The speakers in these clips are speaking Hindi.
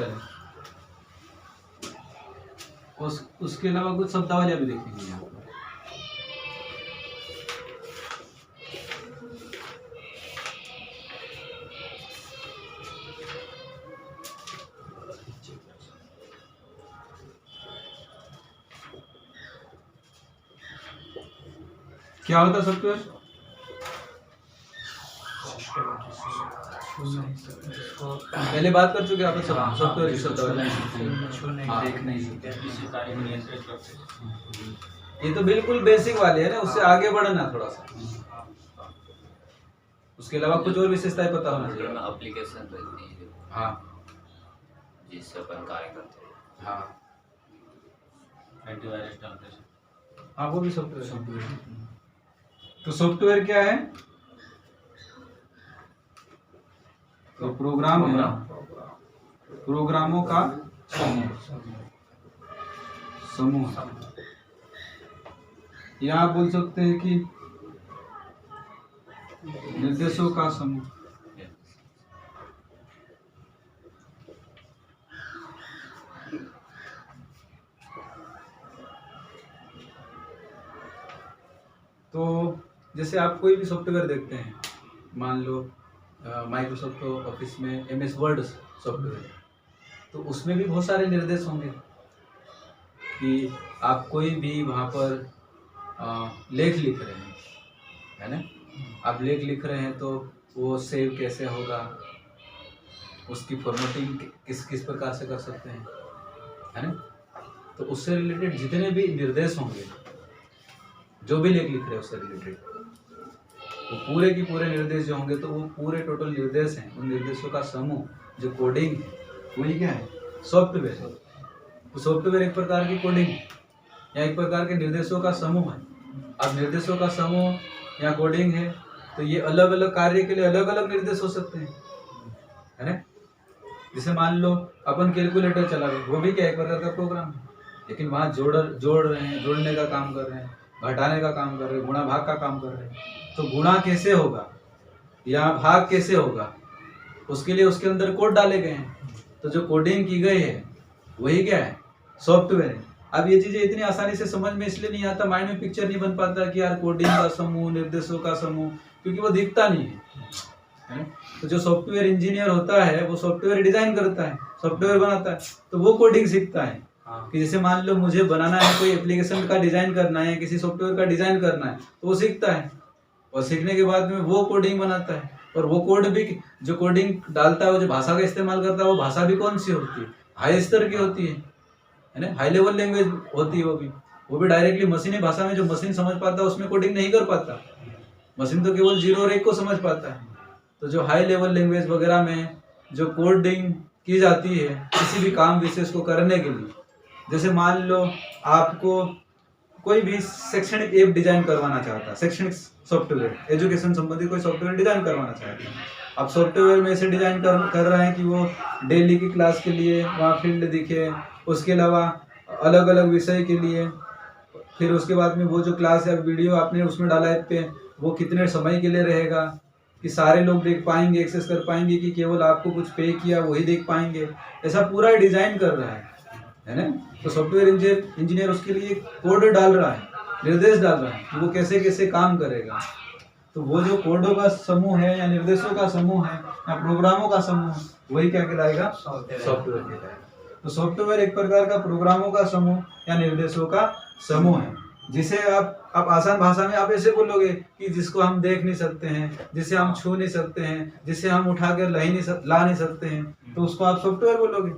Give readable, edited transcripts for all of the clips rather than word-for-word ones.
है। उसके अलावा कुछ शब्दावलियाँ भी देखेंगे यहाँ पर। क्या होता है सॉफ्टवेयर? पहले बात कर चुके आप सब सॉफ्टवेयर की शब्दावली। देख नहीं सकते, किसी कार्य को नियंत्रित करते। ये तो बिल्कुल बेसिक वाले है ना, उससे आगे बढ़ना थोड़ा सा। उसके अलावा कुछ और विशेषताएं पता होना चाहिए। एप्लीकेशन रहती है, हाँ, जिससे अपन कार्य करते हैं। हाँ, एंटीवायरस डालते हैं। हाँ, वो भी सॉफ्टवेयर। तो सॉफ्टवेयर क्या है? तो प्रोग्राम है, प्रोग्रामों का समूह। या आप बोल सकते हैं कि निर्देशों का समूह। तो जैसे आप कोई भी सॉफ्टवेयर देखते हैं, मान लो माइक्रोसॉफ्ट ऑफिस में MS वर्ड सॉफ्टवेयर, तो उसमें भी बहुत सारे निर्देश होंगे कि आप कोई भी वहाँ पर लेख लिख रहे हैं, है ना? आप लेख लिख रहे हैं तो वो सेव कैसे होगा, उसकी फॉर्मेटिंग किस किस प्रकार से कर सकते हैं, है ना? तो उससे रिलेटेड जितने भी निर्देश होंगे, जो भी लेख लिख रहे हैं उससे रिलेटेड, तो पूरे की पूरे निर्देश जो होंगे, तो वो पूरे टोटल निर्देश हैं, उन निर्देशों का समूह जो कोडिंग है, वही क्या है? सॉफ्टवेयर है। तो सॉफ्टवेयर एक प्रकार की कोडिंग है या एक प्रकार के निर्देशों का समूह है। अब निर्देशों का समूह या कोडिंग है, तो ये अलग अलग कार्य के लिए अलग अलग निर्देश हो सकते हैं, है ना? जैसे मान लो अपन कैलकुलेटर चला रहे, वो भी क्या एक प्रकार का प्रोग्राम है, लेकिन वहाँ जोड़ रहे हैं, जोड़ने का काम कर रहे हैं, घटाने का काम कर रहे हैं, गुणा भाग का काम कर रहे हैं। तो गुणा कैसे होगा या भाग कैसे होगा, उसके लिए उसके अंदर कोड डाले गए हैं। तो जो कोडिंग की गई है वही क्या है? सॉफ्टवेयर है। अब ये चीजें इतनी आसानी से समझ में इसलिए नहीं आता, माइंड में पिक्चर नहीं बन पाता कि यार कोडिंग का समूह, निर्देशों का समूह, क्योंकि वो दिखता नहीं है। तो जो सॉफ्टवेयर इंजीनियर होता है वो सॉफ्टवेयर डिजाइन करता है, सॉफ्टवेयर बनाता है, तो वो कोडिंग सीखता है। कि जैसे मान लो मुझे बनाना है, कोई एप्लीकेशन का डिजाइन करना है, किसी सॉफ्टवेयर का डिजाइन करना है, तो वो सीखता है और सीखने के बाद में वो कोडिंग बनाता है। और वो कोड भी, जो कोडिंग डालता है, वो जो भाषा का इस्तेमाल करता है, वो भाषा भी कौन सी होती है? हाई स्तर की होती है ना? हाई लेवल लैंग्वेज होती है वो भी डायरेक्टली मशीनी भाषा में, जो मशीन समझ पाता है उसमें कोडिंग नहीं कर पाता। मशीन तो केवल 0 और 1 को समझ पाता है। तो जो हाई लेवल लैंग्वेज वगैरह में जो कोडिंग की जाती है किसी भी काम विशेष को करने के लिए, जैसे मान लो आपको कोई भी शैक्षणिक ऐप डिजाइन करवाना चाहता है, शैक्षणिक सॉफ्टवेयर, एजुकेशन संबंधी कोई सॉफ्टवेयर डिजाइन करवाना चाहते हैं। आप सॉफ्टवेयर में ऐसे डिजाइन कर रहे हैं कि वो डेली की क्लास के लिए वहाँ फील्ड दिखे, उसके अलावा अलग अलग विषय के लिए, फिर उसके बाद में वो जो क्लास या वीडियो आपने उसमें डाला ऐप पे, वो कितने समय के लिए रहेगा, कि सारे लोग देख पाएंगे, एक्सेस कर पाएंगे, कि केवल आपको कुछ पे किया वही देख पाएंगे, ऐसा पूरा डिजाइन कर रहा है ना? तो सॉफ्टवेयर इंजीनियर उसके लिए कोड डाल रहा है, निर्देश डाल रहा है कि वो कैसे कैसे काम करेगा। तो वो जो कोडों का समूह है या निर्देशों का समूह है या प्रोग्रामों का समूह, वही क्या कहलाएगा? सॉफ्टवेयर कहलाएगा। तो सॉफ्टवेयर एक प्रकार का प्रोग्रामों का समूह या निर्देशों का समूह है, जिसे आप आसान भाषा में आप ऐसे बोलोगे कि जिसको हम देख नहीं सकते हैं, जिसे हम छू नहीं सकते हैं, जिसे हम उठा कर ला नहीं सकते हैं, तो उसको आप सॉफ्टवेयर बोलोगे।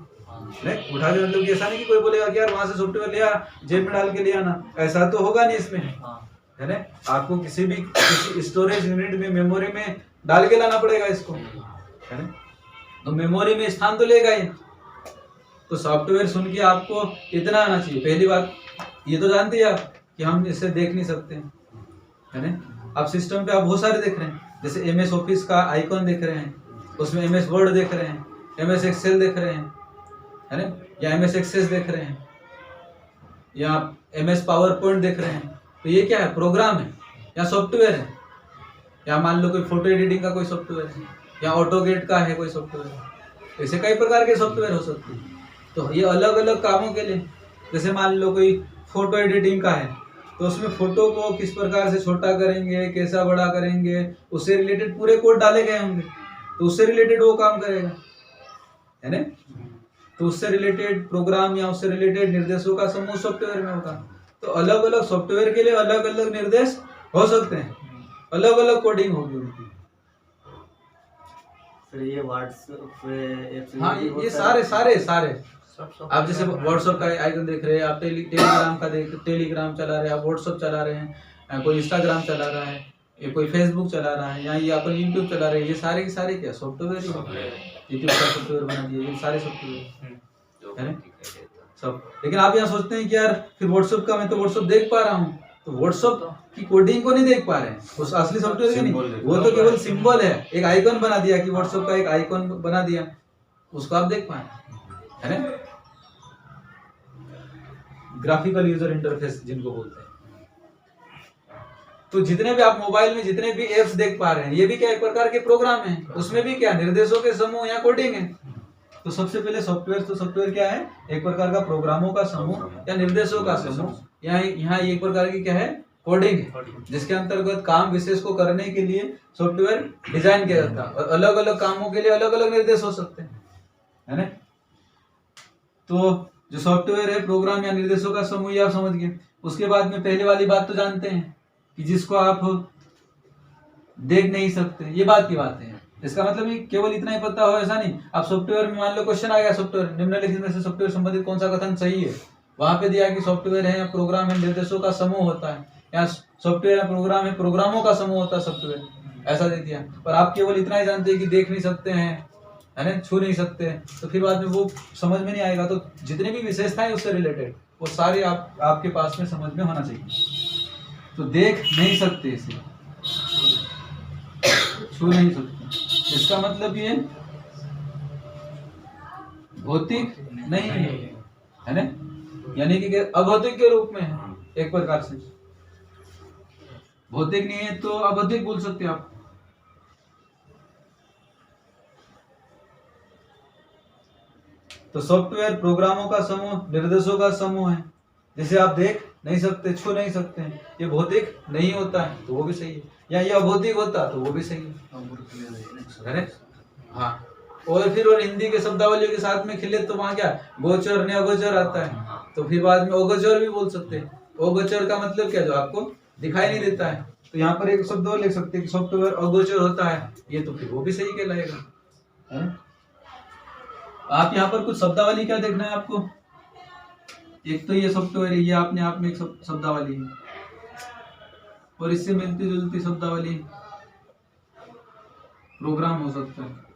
नहीं उठा के मतलब ऐसा नहीं कि कोई बोलेगा कि यार वहां से सॉफ्टवेयर लिया, जेब में डाल के लिया ना, ऐसा तो होगा नहीं इसमें, है ना? आपको किसी स्टोरेज यूनिट में, मेमोरी में डाल के लाना पड़ेगा इसको, है ना? तो मेमोरी में स्थान तो लेगा ही। तो सॉफ्टवेयर सुन के आपको इतना आना चाहिए। पहली बात ये तो जानते हैं आप कि हम इसे देख नहीं सकते, है ना? अब सिस्टम पे आप बहुत सारे देख रहे हैं, जैसे MS ऑफिस का आइकॉन देख रहे हैं, उसमें MS वर्ड देख रहे हैं, MS एक्सेल देख रहे हैं, है ना? या MS एक्सेस देख रहे हैं, या MS पावर पॉइंट देख रहे हैं। तो ये क्या है? प्रोग्राम है या सॉफ्टवेयर है। या मान लो कोई फोटो एडिटिंग का कोई सॉफ्टवेयर है, या ऑटोगेट का है कोई सॉफ्टवेयर है, ऐसे कई प्रकार के सॉफ्टवेयर हो सकते हैं। तो ये अलग अलग कामों के लिए, जैसे मान लो कोई फोटो एडिटिंग का है, तो उसमें फोटो को किस प्रकार से छोटा करेंगे, कैसा बड़ा करेंगे, उससे रिलेटेड पूरे कोड डाले गए होंगे, तो उससे रिलेटेड वो काम करेगा, है ना। तो उससे रिलेटेड प्रोग्राम या उससे रिलेटेड निर्देशों का समूह सॉफ्टवेयर में होगा। तो अलग अलग सॉफ्टवेयर के लिए अलग अलग निर्देश हो सकते हैं, अलग अलग कोडिंग होगी उनकी। फिर ये व्हाट्सएप, हाँ, ये सारे आप जैसे व्हाट्सएप का आइकन देख रहे हैं, आप टेलीग्राम चला रहे हैं, आप व्हाट्सएप चला रहे हैं, कोई इंस्टाग्राम चला रहा है, ये कोई फेसबुक चला रहा है, या ये अपन यूट्यूब चला रहे हैं, ये सारे के सारे क्या सॉफ्टवेयर ही है। यूट्यूब का सॉफ्टवेयर बना दिया, ये सारे सॉफ्टवेयर है सब। लेकिन आप यहाँ सोचते हैं कि यार फिर व्हाट्सएप का, मैं तो व्हाट्सएप देख पा रहा हूँ, तो व्हाट्सएप की कोडिंग को नहीं देख पा रहे हैं, उस असली सॉफ्टवेयर की नहीं, वो तो केवल सिंबल है, एक आइकन बना दिया कि व्हाट्सएप का एक आइकन बना दिया, उसको आप देख पाए, है ना। ग्राफिकल यूजर इंटरफेस जिनको बोलते हैं। तो जितने भी आप मोबाइल में जितने भी एप्स देख पा रहे हैं, ये भी क्या एक प्रकार के प्रोग्राम है, उसमें भी क्या निर्देशों के समूह या कोडिंग है। तो सबसे पहले सॉफ्टवेयर क्या है, एक प्रकार का प्रोग्रामों का समूह या निर्देशों का समूह, यहाँ एक प्रकार की क्या है, कोडिंग है, जिसके अंतर्गत काम विशेष को करने के लिए सॉफ्टवेयर डिजाइन किया जाता है, और अलग अलग कामों के लिए अलग अलग निर्देश हो सकते हैं, है ना। तो जो सॉफ्टवेयर है प्रोग्राम या निर्देशों का समूह, ये आप समझ गए। उसके बाद में पहले वाली बात तो जानते हैं कि जिसको आप देख नहीं सकते, ये बात की बात है। इसका मतलब ये केवल इतना ही पता हो ऐसा नहीं। आप सॉफ्टवेयर में मान लो क्वेश्चन आ गया, सॉफ्टवेयर निम्नलिखित में से सॉफ्टवेयर संबंधित कौन सा कथन सही है, वहां पे दिया कि सॉफ्टवेयर है या प्रोग्राम है निर्देशों का समूह होता है, या सॉफ्टवेयर या प्रोग्राम है प्रोग्रामों का समूह होता है सॉफ्टवेयर, ऐसा दे दिया। पर आप केवल इतना ही जानते हैं कि देख नहीं सकते हैं, है ना, छू नहीं सकते, तो फिर बाद में वो समझ में नहीं आएगा। तो जितनी भी विशेषताएं उससे रिलेटेड वो सारे आपके पास में समझ में होना चाहिए। तो देख नहीं सकते, इसे छू नहीं सकते, इसका मतलब ये भौतिक नहीं है ना, यानी कि अभौतिक के रूप में है एक प्रकार से। भौतिक नहीं है तो अभौतिक बोल सकते आप। तो सॉफ्टवेयर प्रोग्रामों का समूह, निर्देशों का समूह है। जैसे आप देख नहीं सकते, छू नहीं सकते हैं, ये भौतिक नहीं होता है तो वो भी सही है, या ये अभौतिक होता तो वो भी सही है। हाँ, और फिर और हिंदी के शब्दावलियों के साथ में खिले तो वहाँ क्या गोचर ने अगोचर आता है, तो फिर बाद में अगोचर भी बोल सकते हैं। अगोचर का मतलब क्या, जो आपको दिखाई नहीं देता है। तो यहाँ पर एक शब्द और लिख सकते हैं कि सॉफ्टवेयर अगोचर होता है, ये तो फिर वो भी सही कहलाएगा, है। आप यहाँ पर कुछ शब्दावली क्या देखना है आपको, एक तो ये सॉफ्टवेयर है, ये अपने आप में एक शब्दावली है, और इससे मिलती जुलती शब्दावली प्रोग्राम हो सकता है,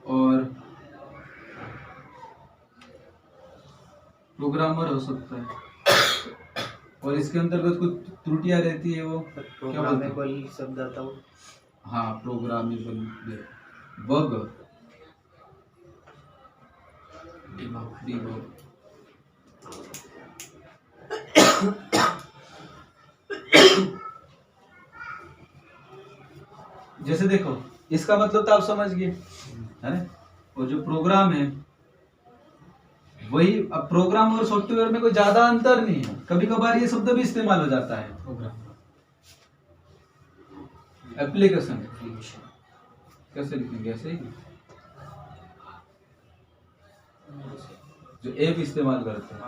और प्रोग्रामर हो सकता है, और इसके अंतर्गत कुछ त्रुटियां रहती है, वो प्रोग्रामेबल शब्द आता हो। हाँ, प्रोग्रामेबल बग, डिबग। जैसे देखो, इसका मतलब तो आप समझ गए, है ना। और जो प्रोग्राम है वही, अब प्रोग्राम और सॉफ्टवेयर में कोई ज्यादा अंतर नहीं है। कभी कभार ये शब्द भी इस्तेमाल हो जाता है, प्रोग्राम एप्लीकेशन। कैसे लिखेंगे, ऐसे ही जो ऐप इस्तेमाल करते हैं,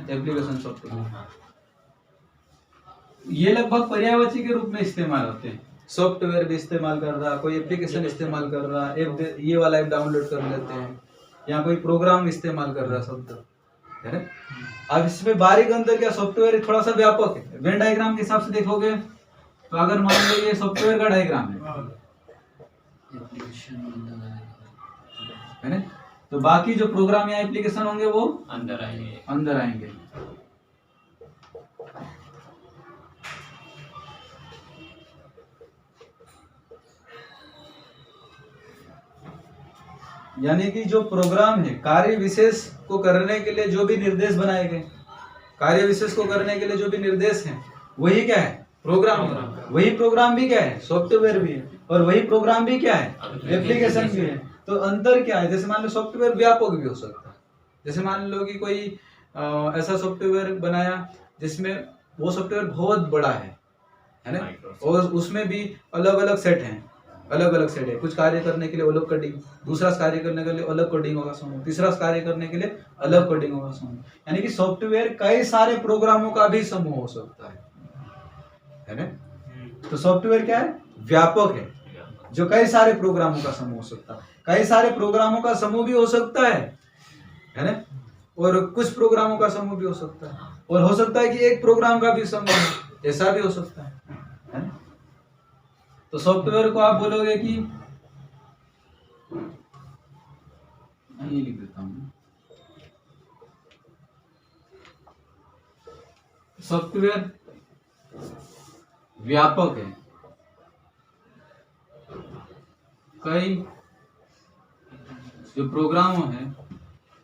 एप्लीकेशन सॉफ्टवेयर, ये लगभग पर्यायवाची के रूप में इस्तेमाल होते हैं। सॉफ्टवेयर भी इस्तेमाल कर रहा, कोई एप्लीकेशन इस्तेमाल कर रहा, ऐप ये वाला ऐप डाउनलोड कर लेते हैं, या कोई प्रोग्राम इस्तेमाल कर रहा शब्द, है ना। अब इसमें बारीक अंतर क्या, सॉफ्टवेयर थोड़ा सा व्यापक है। वेन डायग्राम के हिसाब से देखोगे तो अगर मान लो ये सॉफ्टवेयर का डायग्राम है ना, तो बाकी जो प्रोग्राम या एप्लीकेशन होंगे वो अंदर आएंगे। यानी कि जो प्रोग्राम है, कार्य विशेष को करने के लिए जो भी निर्देश बनाए गए, कार्य विशेष को करने के लिए जो भी निर्देश हैं, वही क्या है, प्रोग्राम है। वही प्रोग्राम भी क्या है, सॉफ्टवेयर भी है, और वही प्रोग्राम भी क्या है, एप्लीकेशन भी है। तो अंतर क्या है, जैसे मान लो सॉफ्टवेयर व्यापक भी हो सकता है। जैसे मान लो कि कोई ऐसा सॉफ्टवेयर बनाया जिसमें वो सॉफ्टवेयर बहुत बड़ा है ना, और उसमें भी अलग अलग सेट हैं, अलग अलग सेट है। कुछ कार्य करने के लिए अलग कोडिंग, दूसरा कार्य करने के लिए अलग कोडिंग होगा समूह, तीसरा कार्य करने के लिए अलग कोडिंग होगा समूह। यानी कि सॉफ्टवेयर कई सारे प्रोग्रामों का भी समूह हो सकता है ना। तो सॉफ्टवेयर क्या है, व्यापक है, जो कई सारे प्रोग्रामों का समूह हो सकता है। कई सारे प्रोग्रामों का समूह भी हो सकता है ना, और कुछ प्रोग्रामों का समूह भी हो सकता है, और हो सकता है कि एक प्रोग्राम का भी समूह हो, ऐसा भी हो सकता है ना। तो सॉफ्टवेयर को आप बोलोगे कि ये लिख देता हूं, सॉफ्टवेयर व्यापक है, कई जो प्रोग्राम है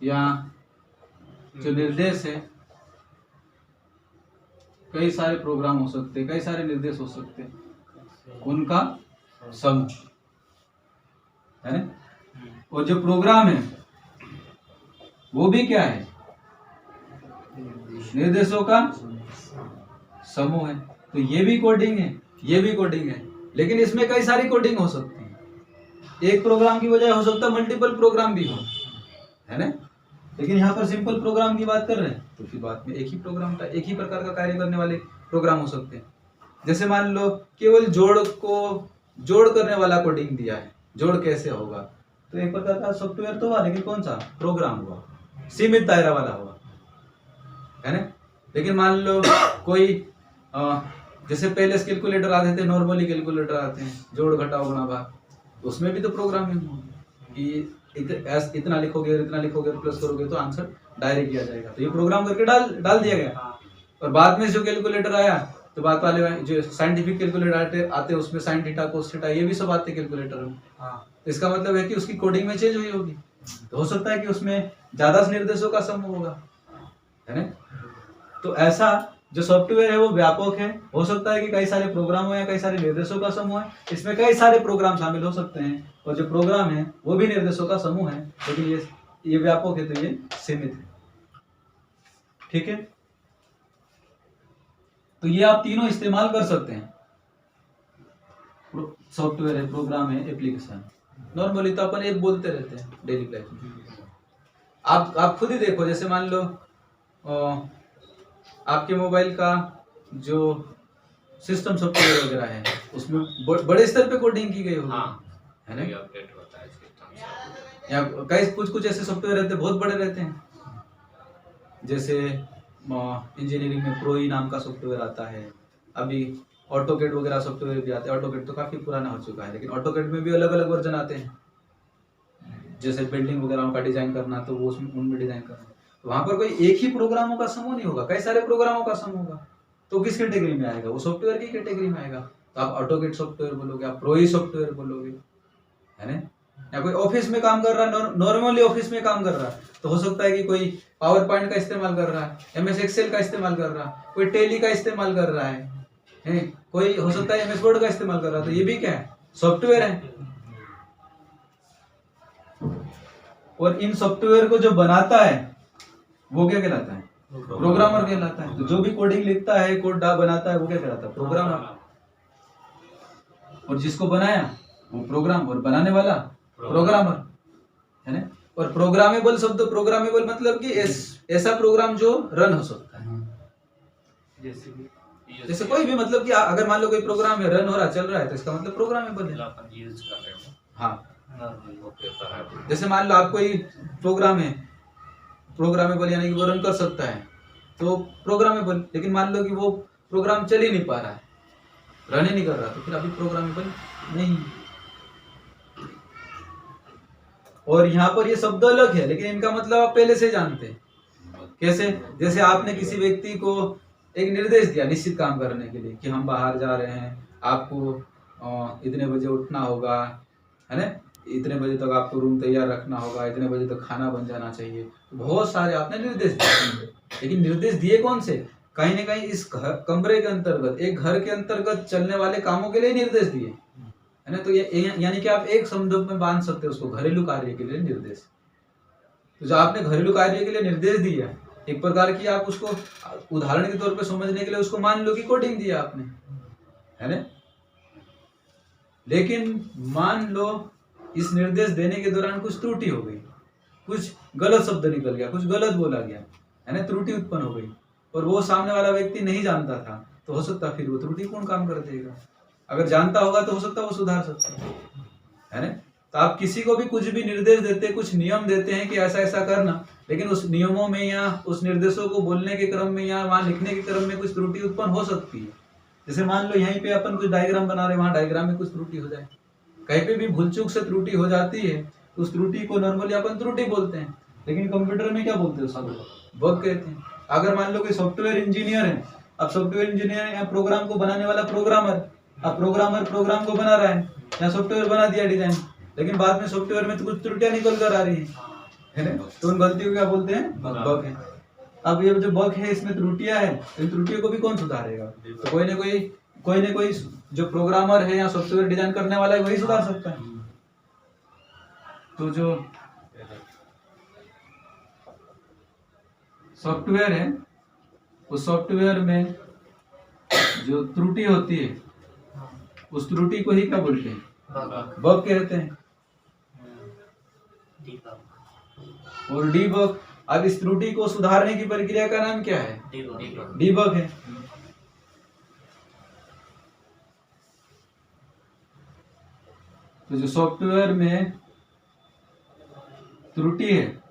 या जो निर्देश है, कई सारे प्रोग्राम हो सकते हैं, कई सारे निर्देश हो सकते हैं, उनका समूह है ना। और जो प्रोग्राम है वो भी क्या है, निर्देशों का समूह है। तो ये भी कोडिंग है, ये भी कोडिंग है, लेकिन इसमें कई सारी कोडिंग हो सकती है। एक प्रोग्राम की बजाय हो सकता है मल्टीपल प्रोग्राम भी हो, है ना। लेकिन यहाँ पर सिंपल प्रोग्राम की बात कर रहे हैं, तो फिर बात में एक ही प्रोग्राम का, एक ही प्रकार का कार्य करने वाले प्रोग्राम हो सकते हैं। जैसे मान लो केवल जोड़ करने वाला कोडिंग दिया है, जोड़ कैसे होगा, तो एक प्रकार का सॉफ्टवेयर तो हुआ, लेकिन कौन सा प्रोग्राम हुआ, सीमित दायरा वाला हुआ, है ना। लेकिन मान लो कोई जैसे पहले कैलकुलेटर आते थे, नॉर्मली कैलकुलेटर आते हैं, जोड़ घटाओ गुणा भाग, उसमें भी तो प्रोग्रामिंग होगी कि इतना लिखोगे, इतना लिखोगे, प्लस करोगे तो आंसर डायरेक्ट किया जाएगा। तो ये प्रोग्राम करके डाल दिया गया। और बाद में जो कैलकुलेटर आया, तो बात वाले जो साइंटिफिक कैलकुलेटर आते उसमें साइन थीटा कोस थीटा ये भी सब आते कैलकुलेटर में। तो इसका मतलब है कि उसकी कोडिंग में चेंज हुई होगी, तो हो सकता है कि उसमें ज्यादा निर्देशों का समूह होगा, है ना। तो ऐसा जो सॉफ्टवेयर है वो व्यापक है, हो सकता है कि कई सारे प्रोग्राम हो या कई सारे निर्देशों का समूह है, इसमें कई सारे प्रोग्राम शामिल हो सकते हैं, और जो प्रोग्राम है वो भी निर्देशों का समूह है, लेकिन ये व्यापक है, तो ये सीमित है। ठीक है, तो ये आप तीनों इस्तेमाल कर सकते हैं। सॉफ्टवेयर है, प्रोग्राम है, एप्लीकेशन। नॉर्मली तो अपन एक बोलते रहते हैं डेली लाइफ में। आप खुद ही देखो, जैसे मान लो आपके मोबाइल का जो सिस्टम सॉफ्टवेयर वगैरह है, उसमें बड़े स्तर पे कोडिंग की गई होगी, है ना। अपडेट होता है सिस्टम से। या कई कुछ ऐसे सॉफ्टवेयर रहते हैं बहुत बड़े रहते हैं, जैसे इंजीनियरिंग में प्रोई नाम का सॉफ्टवेयर आता है, अभी ऑटोकेड वगैरह सॉफ्टवेयर भी आते हैं। ऑटोकेड तो काफी पुराना हो चुका है, लेकिन ऑटोकेड में भी अलग अलग वर्जन आते हैं। जैसे बिल्डिंग वगैरह का डिजाइन करना, तो वो उसमें उनमें डिजाइन करना, तो वहां पर कोई एक ही प्रोग्रामों का समूह नहीं होगा, कई सारे प्रोग्रामों का समूह होगा। तो किस कैटेगरी में आएगा, वो सॉफ्टवेयर की कैटेगरी में आएगा। तो आप ऑटोकेड सॉफ्टवेयर बोलोगे, आप प्रोई सॉफ्टवेयर बोलोगे, है ना। या कोई ऑफिस में काम कर रहा है, नॉर्मली ऑफिस में काम कर रहा है, तो हो सकता है कि कोई पावर पॉइंट का इस्तेमाल कर रहा है, एमएस एक्सेल का इस्तेमाल कर रहा है, कोई टेली का इस्तेमाल कर रहा है, कोई हो सकता है एमएस वर्ड का इस्तेमाल कर रहा है। तो ये भी क्या है, सॉफ्टवेयर है। और इन सॉफ्टवेयर को जो बनाता है वो क्या कहलाता है, प्रोग्रामर कहलाता है। तो जो भी कोडिंग लिखता है, कोड बनाता है, वो क्या कहलाता है, प्रोग्रामर। और जिसको बनाया वो प्रोग्राम, और बनाने वाला प्रोग्रामर, है ना। और प्रोग्रामेबल शब्द, प्रोग्रामेबल मतलब कि ऐसा प्रोग्राम जो रन हो सकता है। जैसे कोई भी, मतलब कि अगर मान लो कोई प्रोग्राम है, रन हो रहा, चल रहा है, तो इसका मतलब प्रोग्रामेबल है। हाँ, जैसे मान लो आप कोई प्रोग्राम है, प्रोग्रामेबल यानी कि वो रन कर सकता है, तो प्रोग्रामेबल। लेकिन मान लो कि वो प्रोग्राम चल ही नहीं पा रहा है, रन ही नहीं कर रहा, तो फिर अभी प्रोग्रामेबल नहीं। और यहाँ पर ये शब्द अलग है, लेकिन इनका मतलब आप पहले से जानते हैं। कैसे, जैसे आपने किसी व्यक्ति को एक निर्देश दिया निश्चित काम करने के लिए कि हम बाहर जा रहे हैं, आपको इतने बजे उठना होगा, है ना, इतने बजे तक आपको रूम तैयार रखना होगा, इतने बजे तक खाना बन जाना चाहिए। बहुत सारे आपने निर्देश दिए, लेकिन निर्देश दिए कौन से, कहीं ना कहीं इस कमरे के अंतर्गत, एक घर के अंतर्गत चलने वाले कामों के लिए निर्देश दिए, है ना। तो ये यानी कि आप एक शब्द में बांध सकते हो उसको, घरेलू कार्य के लिए निर्देश। तो जो आपने घरेलू कार्य के लिए निर्देश दिया, एक प्रकार की आप उसको उदाहरण के तौर पे समझने के लिए उसको मान लो कि कोडिंग दिया आपने, है ना। लेकिन मान लो इस निर्देश देने के दौरान कुछ त्रुटि हो गई, कुछ गलत शब्द निकल गया, कुछ गलत बोला गया, है ना, त्रुटि उत्पन्न हो गई, और वो सामने वाला व्यक्ति नहीं जानता था, तो हो सकता फिर वो त्रुटिपूर्ण काम कर देगा। अगर जानता होगा तो हो सकता वो सुधार सकता है ना। तो आप किसी को भी कुछ भी निर्देश देते, कुछ नियम देते हैं कि ऐसा ऐसा करना, लेकिन उस नियमों में या उस निर्देशों को बोलने के क्रम में या वहां लिखने के क्रम में कुछ त्रुटि उत्पन्न हो सकती है। जैसे मान लो यहीं पे अपन कुछ डायग्राम बना रहे, वहां डायग्राम में कुछ त्रुटि हो जाए, कहीं पे भी भूल चूक से त्रुटि हो जाती है, तो उस त्रुटि को नॉर्मली अपन त्रुटि बोलते हैं, लेकिन कंप्यूटर में क्या बोलते हैं, उसको बग कहते हैं। अगर मान लो कोई सॉफ्टवेयर इंजीनियर है, अब सॉफ्टवेयर इंजीनियर या प्रोग्राम को बनाने वाला प्रोग्रामर, अब प्रोग्रामर प्रोग्राम को बना रहा है या सॉफ्टवेयर बना दिया डिजाइन, लेकिन बाद में सॉफ्टवेयर में तो कुछ त्रुटियां निकल कर आ रही है ना, तो उन गलतियों को क्या बोलते हैं, बग है। अब ये जो बग है इसमें त्रुटियां है, इन त्रुटियों को भी कौन सुधारेगा, तो कोई ना कोई जो प्रोग्रामर है या सॉफ्टवेयर डिजाइन करने वाला है वही सुधार सकता है। तो जो सॉफ्टवेयर है उस सॉफ्टवेयर में जो त्रुटि होती है उस त्रुटि को ही क्या बोलते हैं, बग कहते हैं। और डीबग, अब इस त्रुटि को सुधारने की प्रक्रिया का नाम क्या है, डीबग है। तो जो सॉफ्टवेयर में त्रुटि है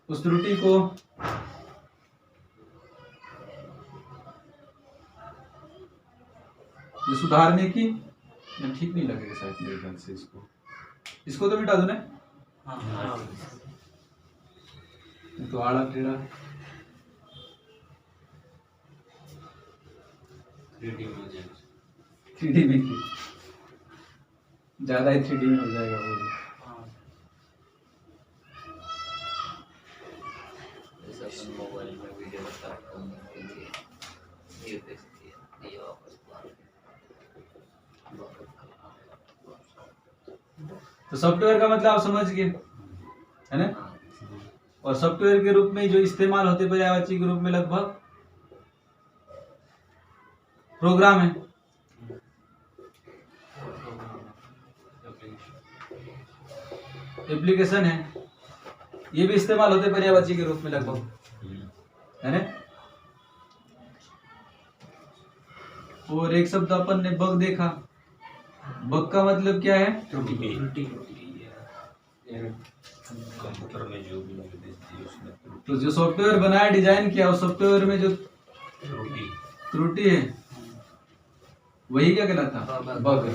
उस त्रुटि को ये सुधारने की, ठीक नहीं लगेगा शायद मेरे ख्याल से, इसको तो मिटा दो ना, तो आड़ा टेढ़ा 3D में ज्यादा ही 3D में हो जाएगा वो भी। मोबाइल में वीडियो ये देखिए, ये वापस तो सॉफ्टवेयर का मतलब आप समझ गए, है ना। और सॉफ्टवेयर के रूप में जो इस्तेमाल होते पर्यायवाची के रूप में लगभग प्रोग्राम है, एप्लीकेशन है, ये भी इस्तेमाल होते पर्यायवाची के रूप में लगभग, है ना। और एक शब्द अपन ने बग देखा, बग का मतलब क्या है, कंप्यूटर में जो भी निर्देश दिए उसमें तो जो सॉफ्टवेयर बनाया डिजाइन किया उस सॉफ्टवेयर में जो त्रुटि है वही क्या कहलाता, बग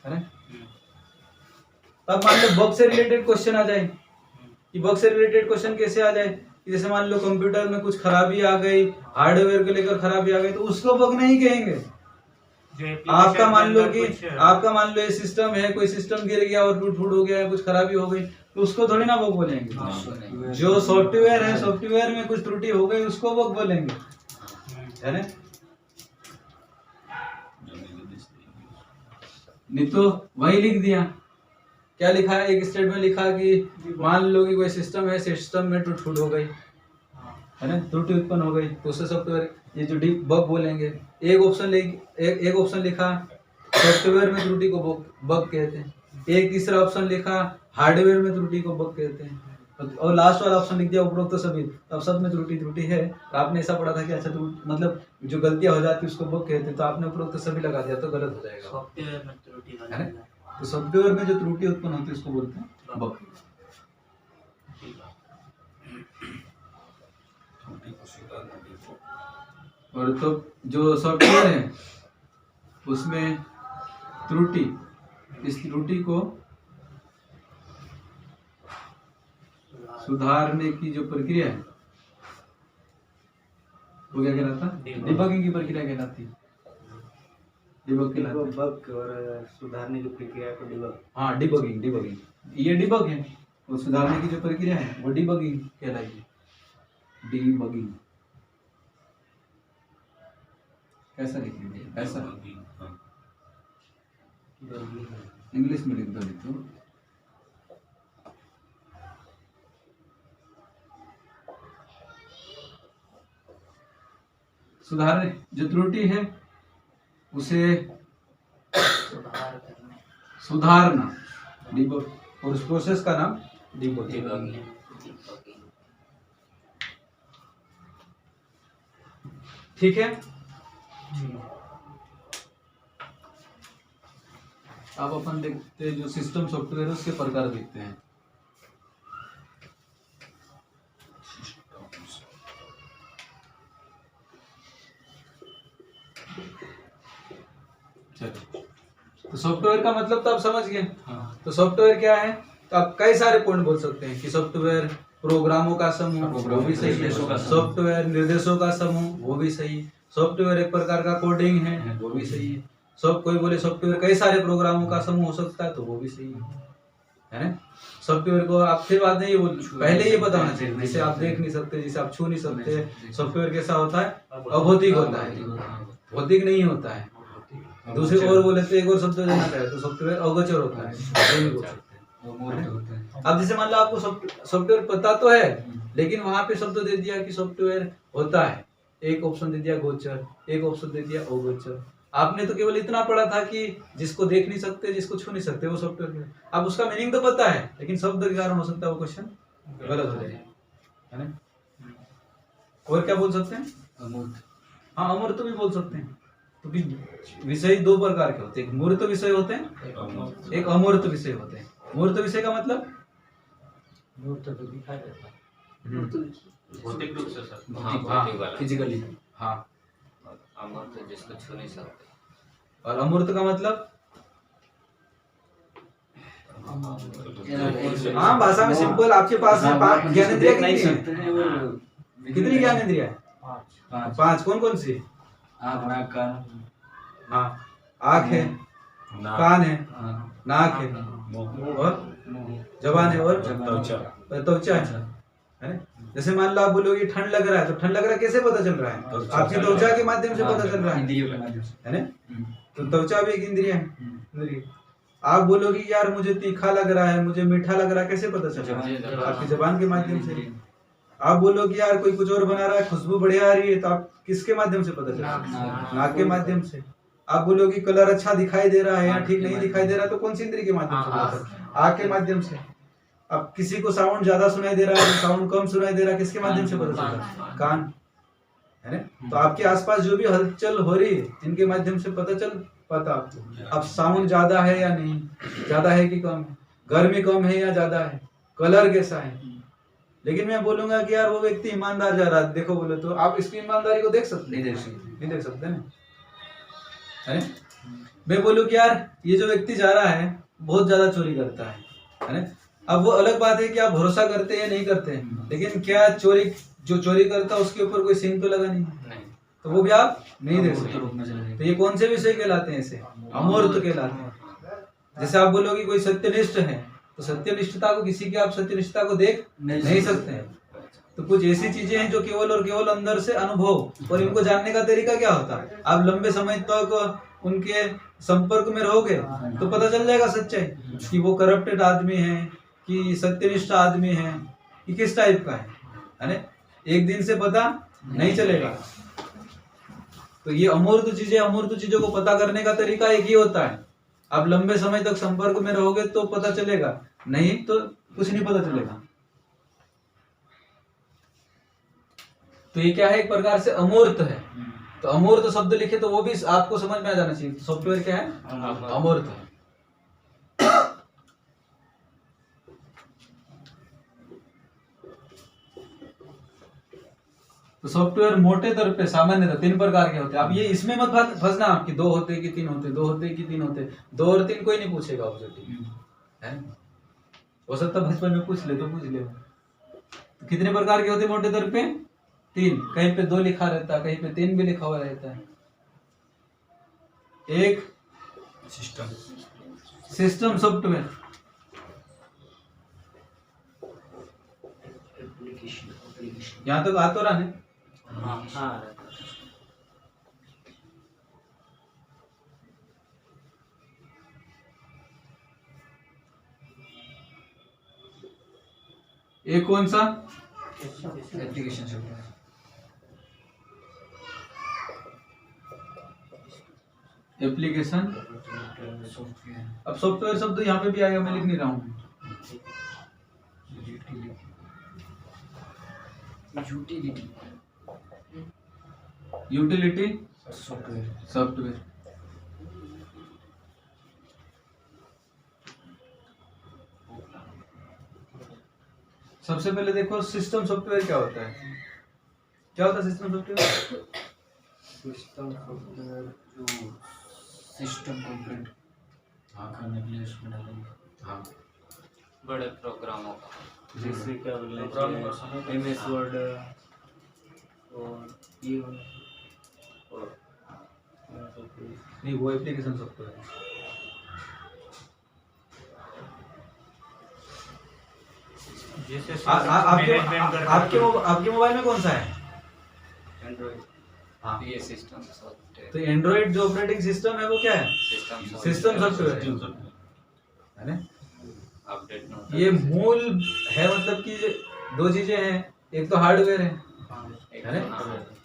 है ना। तब मान लो बग से रिलेटेड क्वेश्चन आ जाए, कि बग से रिलेटेड क्वेश्चन कैसे आ जाए, जैसे मान लो कंप्यूटर में कुछ खराबी आ गई, हार्डवेयर को लेकर खराबी आ गई, तो उसको बग नहीं कहेंगे। आपका मान लो ये सिस्टम है, कोई सिस्टम गिर गया और टूट फूट हो गया, कुछ खराबी हो गई, तो उसको थोड़ी ना बग बोलेंगे। जो सॉफ्टवेयर है, सॉफ्टवेयर में कुछ त्रुटि हो गई उसको बग बोलेंगे, है ना। नहीं तो वही लिख दिया, क्या लिखा है, एक स्टेटमेंट लिखा कि मान लो कि कोई सिस्टम है, सिस्टम में टूट फूट हो गई, है ना, त्रुटि उत्पन्न हो गई, तो उससे सॉफ्टवेयर ये जो डीप बग बोलेंगे। एक ऑप्शन लिखा सॉफ्टवेयर में त्रुटि को बग कहते हैं, एक तीसरा ऑप्शन लिखा हार्डवेयर में त्रुटि को बग कहते हैं, और लास्ट वाला ऑप्शन लिख दिया उपरोक्त सभी, तो अब सब में त्रुटि है। तो आपने ऐसा पढ़ा था कि अच्छा मतलब जो गलतियां हो जाती है उसको बग कहते हैं, तो आपने उपरोक्त सभी लगा दिया तो गलत हो जाएगा, सॉफ्टवेयर में त्रुटि है ना। तो सॉफ्टवेयर में जो त्रुटि उत्पन्न होती है उसको बोलते हैं बग। और तो जो सॉफ्टवेयर है उसमें त्रुटि, इस त्रुटि को सुधारने की जो प्रक्रिया है वो क्या कहलाता है, डिबगिंग की प्रक्रिया कहलाती है, डिबग कहलाती है। बग और सुधारने की प्रक्रिया को डिबग, हाँ डिबगिंग ये डिबग है, और सुधारने की जो प्रक्रिया है वो डिबगिंग कहलाएगी, डिबगिंग। कैसा लिख लीजिए, ऐसा हाँ, इंग्लिश में लिख दो नहीं तो। सुधारने, जो त्रुटि है उसे सुधार करने सुधारना, डिबग, और उस प्रोसेस का नाम डिबगिंग। डिबगिंग। ठीक है, अब अपन देखते हैं जो सिस्टम सॉफ्टवेयर है उसके प्रकार देखते हैं। चलो, तो सॉफ्टवेयर का मतलब तो आप समझ गए। हाँ, तो सॉफ्टवेयर क्या है, तो आप कई सारे पॉइंट बोल सकते हैं कि सॉफ्टवेयर प्रोग्रामों का समूह, वो भी सही है। निर्देशों का समूह। सॉफ्टवेयर निर्देशों का समूह, वो भी सही है। सॉफ्टवेयर एक प्रकार का कोडिंग है, वो भी सही है। सब कोई बोले सॉफ्टवेयर कई सारे प्रोग्रामों का समूह हो सकता है, तो वो भी सही है ना। सॉफ्टवेयर को आप फिर बात नहीं, वो पहले ये पता होना चाहिए, जिसे आप देख नहीं सकते, जिसे आप छू नहीं सकते। सॉफ्टवेयर कैसा होता है, अभौतिक होता है, भौतिक नहीं होता है। दूसरे और बोले तो एक और शब्द देना चाहे तो सॉफ्टवेयर अगोचर होता है, ये नहीं बोल सकते। अब जैसे मान लो आपको सॉफ्टवेयर पता तो है, लेकिन वहां पे शब्द दे दिया कि सॉफ्टवेयर होता है, एक ऑप्शन दे दिया गोचर, एक ऑप्शन दे दिया अगोचर। आपने तो केवल इतना पढ़ा था कि जिसको देख नहीं सकते, जिसको छू नहीं सकते, वो सॉफ्टवेयर। अब उसका मीनिंग तो पता है, लेकिन शब्द के कारण हो सकता है वो क्वेश्चन गलत हो जाए, है ना। और क्या बोल सकते हैं, अमूर्त। हाँ, अमूर्त भी बोल सकते हैं, क्योंकि विषय दो प्रकार के होते हैं, एक मूर्त विषय होते हैं, एक अमूर्त विषय होते हैं। मूर्त विषय का मतलब मूर्त तो दिखा देता है। भौतिक रूप से सर। हाँ, भौतिक वाला। फिजिकली, हाँ। अमूर्त जिसको छू नहीं सकते। और अमूर्त का मतलब, हाँ भाषा में सिंपल, आपके पास में पांच ज्ञानेंद्रिय कितनी है, कितनी ज्ञानेंद्रिय है, पांच। कौन कौन सी, आँख, नाक, कान, हाँ, आँख है, कान है, नाक है, मुंह, और जबान है, और त्वचा है ना। जैसे मान लो आप बोलोगे ठंड लग रहा है, तो ठंड लग रहा है कैसे पता चल रहा है, आपकी त्वचा के माध्यम से पता चल रहा है ना। तो त्वचा भी एक इंद्रिय है, इंद्रिय। आप बोलोगे यार मुझे तीखा लग रहा है, मुझे मीठा लग रहा है, कैसे पता चल रहा है, आपकी जबान के माध्यम से। आप बोलोगे यार कोई कुछ और बना रहा है, खुशबू बढ़िया आ रही है, तो आप किसके माध्यम से पता चल रहा है, नाक के माध्यम से। आप बोलोगे कलर अच्छा दिखाई दे रहा है या ठीक नहीं दिखाई दे रहा है, तो कौन सी इंद्रिय के माध्यम से पता चल रहा है, आँख के माध्यम से। अब किसी को साउंड ज्यादा सुनाई दे रहा है, साउंड कम सुनाई दे रहा है, किसके माध्यम से पता चल रहा है, कान, है ना। तो आपके आसपास जो भी हलचल हो रही है, इनके माध्यम से पता चल पाता आपको। अब साउंड ज्यादा है या नहीं, ज्यादा है कि कम है, गर्मी कम है या ज्यादा है, कलर कैसा है। लेकिन मैं बोलूंगा कि यार वो व्यक्ति ईमानदार जा रहा है, देखो बोले तो आप इसकी ईमानदारी को देख सकते, नहीं देख सकते ना, है ना। मैं बोलूं कि यार ये जो व्यक्ति जा रहा है बहुत ज्यादा चोरी करता है ना। अब वो अलग बात है कि आप भरोसा करते हैं या नहीं करते हैं, लेकिन क्या जो चोरी करता है उसके ऊपर कोई सींग तो लगा नहीं, तो वो भी आप नहीं देख सकते। तो ये कौन से विषय कहलाते हैं, इसे अमूर्त कहलाते हैं। जैसे आप बोलोगे कोई सत्यनिष्ठ है, तो सत्यनिष्ठता को, किसी की आप सत्यनिष्ठता को देख नहीं सकते हैं। तो कुछ ऐसी चीजें हैं जो केवल और केवल अंदर से अनुभव, और इनको जानने का तरीका क्या होता है, आप लंबे समय तक उनके संपर्क में रहोगे तो पता चल जाएगा सच्चाई, कि वो करप्टेड आदमी है कि सत्यनिष्ठ आदमी है, कि किस टाइप का है ना। एक दिन से पता नहीं चलेगा। तो ये अमूर्त चीजों को पता करने का तरीका एक ही होता है, आप लंबे समय तक संपर्क में रहोगे तो पता चलेगा, नहीं तो कुछ नहीं पता चलेगा। तो ये क्या है, एक प्रकार से अमूर्त है। तो अमूर्त शब्द लिखे तो वो भी आपको समझ में आ जाना चाहिए, सॉफ्टवेयर क्या है, अमूर्त है। तो सॉफ्टवेयर मोटे तौर पे सामान्यतः 3 प्रकार के होते हैं। अब ये इसमें मत फंसना आपकी 2 होते कि 3 होते, 2 होते कि 3 होते। 2 और 3 कोई नहीं पूछेगा ऑब्जेक्टिव, है। हो सकता बचपन में पूछ ले तो पूछ ले। तो कितने प्रकार के होते मोटे तौर पे, 3। कहीं पे 2 लिखा रहता है, कहीं पे 3 भी लिखा हुआ रहता है। एक सिस्टम सॉफ्टवेयर, यहाँ तक आ तो रहा है। हाँ, एक कौन सा? Application software. Application software. अब सॉफ्टवेयर शब्द तो यहाँ पे भी आएगा, मैं लिख नहीं रहा हूँ। Utility utility software. सॉफ्टवेयर। सबसे पहले देखो सिस्टम सॉफ्टवेयर क्या होता है। क्या होता है सिस्टम सॉफ्टवेयर? सिस्टम सॉफ्टवेयर जो सिस्टम कंप्लीट करने के लिए उसमें डालेंगे। हाँ बड़े प्रोग्रामों का। जैसे क्या प्रोग्राम का समय बोले MS वर्ड और ये और नहीं, वो एप्लीकेशन सॉफ्टवेयर है। जैसे आपके मोबाइल में कौन सा है? एंड्रॉइड। हाँ, ये सिस्टम सॉफ्टवेयर, तो एंड्रॉइड जो ऑपरेटिंग सिस्टम है वो क्या है? सिस्टम सॉफ्टवेयर है ना। Update note. ये मूल है, मतलब कि दो चीजें हैं, एक तो हार्डवेयर है ना,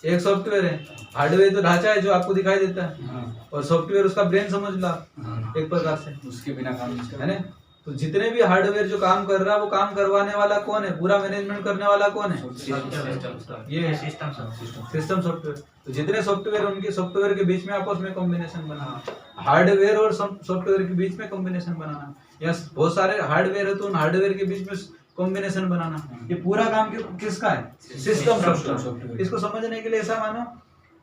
एक सॉफ्टवेयर है। हार्डवेयर तो ढांचा है जो आपको दिखाई देता है, और सॉफ्टवेयर उसका ब्रेन समझ ला एक प्रकार से, उसके बिना काम नहीं चलता। है ना। तो जितने भी हार्डवेयर जो काम कर रहा है वो काम करवाने वाला कौन है? पूरा मैनेजमेंट करने वाला कौन है? ये सिस्टम सिस्टम सॉफ्टवेयर। तो जितने सॉफ्टवेयर उनके सॉफ्टवेयर के बीच में आपस में कॉम्बिनेशन बनाना, हार्डवेयर और सॉफ्टवेयर के बीच में कॉम्बिनेशन बनाना, या बहुत सारे हार्डवेयर है तो उन हार्डवेयर के बीच में कॉम्बिनेशन बनाना, ये पूरा काम किसका है? System software. इसको समझने के लिए ऐसा मानो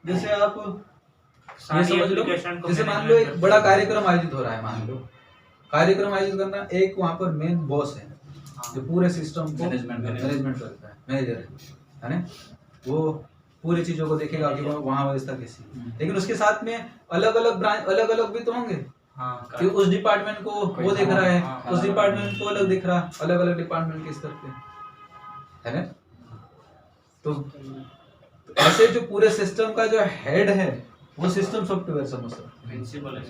जैसे आप ये समझ लो, जैसे मान लो एक बड़ा कार्यक्रम आयोजित हो रहा है, मान लो कार्यक्रम आयोजित करना, एक वहाँ पर मेन बॉस है जो पूरे सिस्टम को मैनेजमेंट करता है, मैनेजर है ना। वो पूरी चीजों को देखेगा कि वहाँ व्यवस्था कैसी है। लेकिन उसके साथ में अलग अलग ब्रांच, अलग अलग भी तो होंगे कि उस डिपार्टमेंट को वो देख रहा है, उस डिपार्टमेंट को अलग दिख रहा, अलग अलग डिपार्टमेंट के स्तर पे, है ना। तो ऐसे जो पूरे सिस्टम का जो हेड है वो सिस्टम सॉफ्टवेयर समझ सकते हैं। प्रिंसिपल है।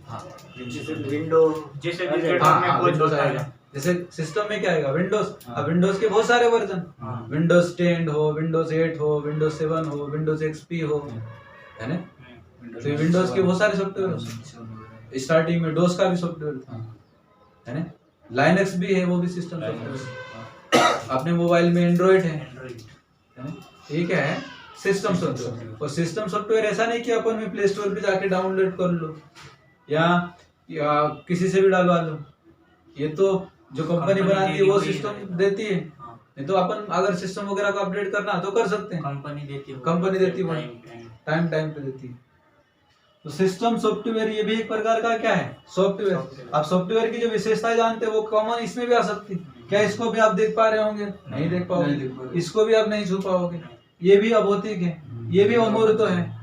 हाँ जैसे विंडो जैसे हाँ, विंडोज हाँ, में कुछ विंडोज होता आएगा। है। जैसे सिस्टम में क्या आएगा? विंडोज। हाँ। अब विंडोज के बहुत सारे वर्जन, हाँ। विंडोज 10 हो, विंडोज 8 हो, विंडोज 7 हो, विंडोज XP हो, है ना। तो ये विंडोज के बहुत सारे सॉफ्टवेयर होते हैं। स्टार्टिंग में डोस का भी सॉफ्टवेयर था, है ना। लाइनक्स भी है, वो भी सिस्टम सॉफ्टवेयर। अपने मोबाइल में एंड्रॉइड है ना। ये क्या है? System software. और सिस्टम सॉफ्टवेयर ऐसा नहीं कि अपन में प्ले स्टोर पे जाके डाउनलोड कर लो या किसी से भी डलवा लो। ये तो जो कंपनी बनाती है वो सिस्टम देती है। नहीं तो अपन अगर सिस्टम वगैरह को अपडेट करना तो कर सकते हैं, कंपनी देती है। कंपनी देती है, टाइम टाइम पे देती है। तो सिस्टम सॉफ्टवेयर ये भी एक प्रकार का क्या है? सॉफ्टवेयर। आप सॉफ्टवेयर की जो विशेषताएं जानते हैं वो कॉमन इसमें भी आ सकती है। क्या इसको भी आप देख पा रहे होंगे? नहीं देख पाओगे। इसको भी आप नहीं छू पाओगे। ये भी अभौतिक है, ये भी अमूर्त है,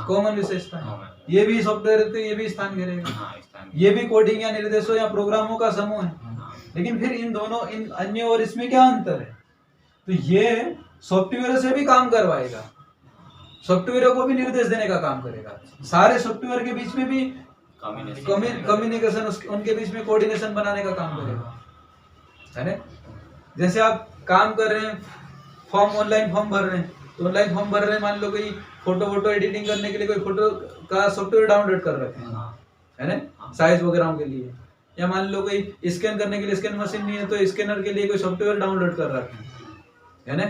कॉमन विशेषता है। ये भी सॉफ्टवेयर है तो ये भी स्थान घेरेगा। ये भी कोडिंग या निर्देशों या प्रोग्रामों का समूह है। लेकिन फिर इन दोनों, इन अन्य और इसमें क्या अंतर है? तो ये सॉफ्टवेयर से भी काम करवाएगा, सॉफ्टवेयर को भी निर्देश देने का काम करेगा। सारे सॉफ्टवेयर के बीच में भी कम्युनिकेशन, उनके बीच में कोऑर्डिनेशन बनाने का काम करेगा, है ना। जैसे आप काम कर रहे हैं, फॉर्म ऑनलाइन फॉर्म भर रहे हैं, तो ऑनलाइन फॉर्म भर रहे हैं, मान लो कोई फोटो एडिटिंग करने के लिए कोई फोटो का सॉफ्टवेयर डाउनलोड कर रखे हैं, है ना, साइज वगैरह के लिए। या मान लो कोई स्कैन करने के लिए स्कैन मशीन नहीं है तो स्कैनर के लिए कोई सॉफ्टवेयर डाउनलोड कर रखे हैं, है ना।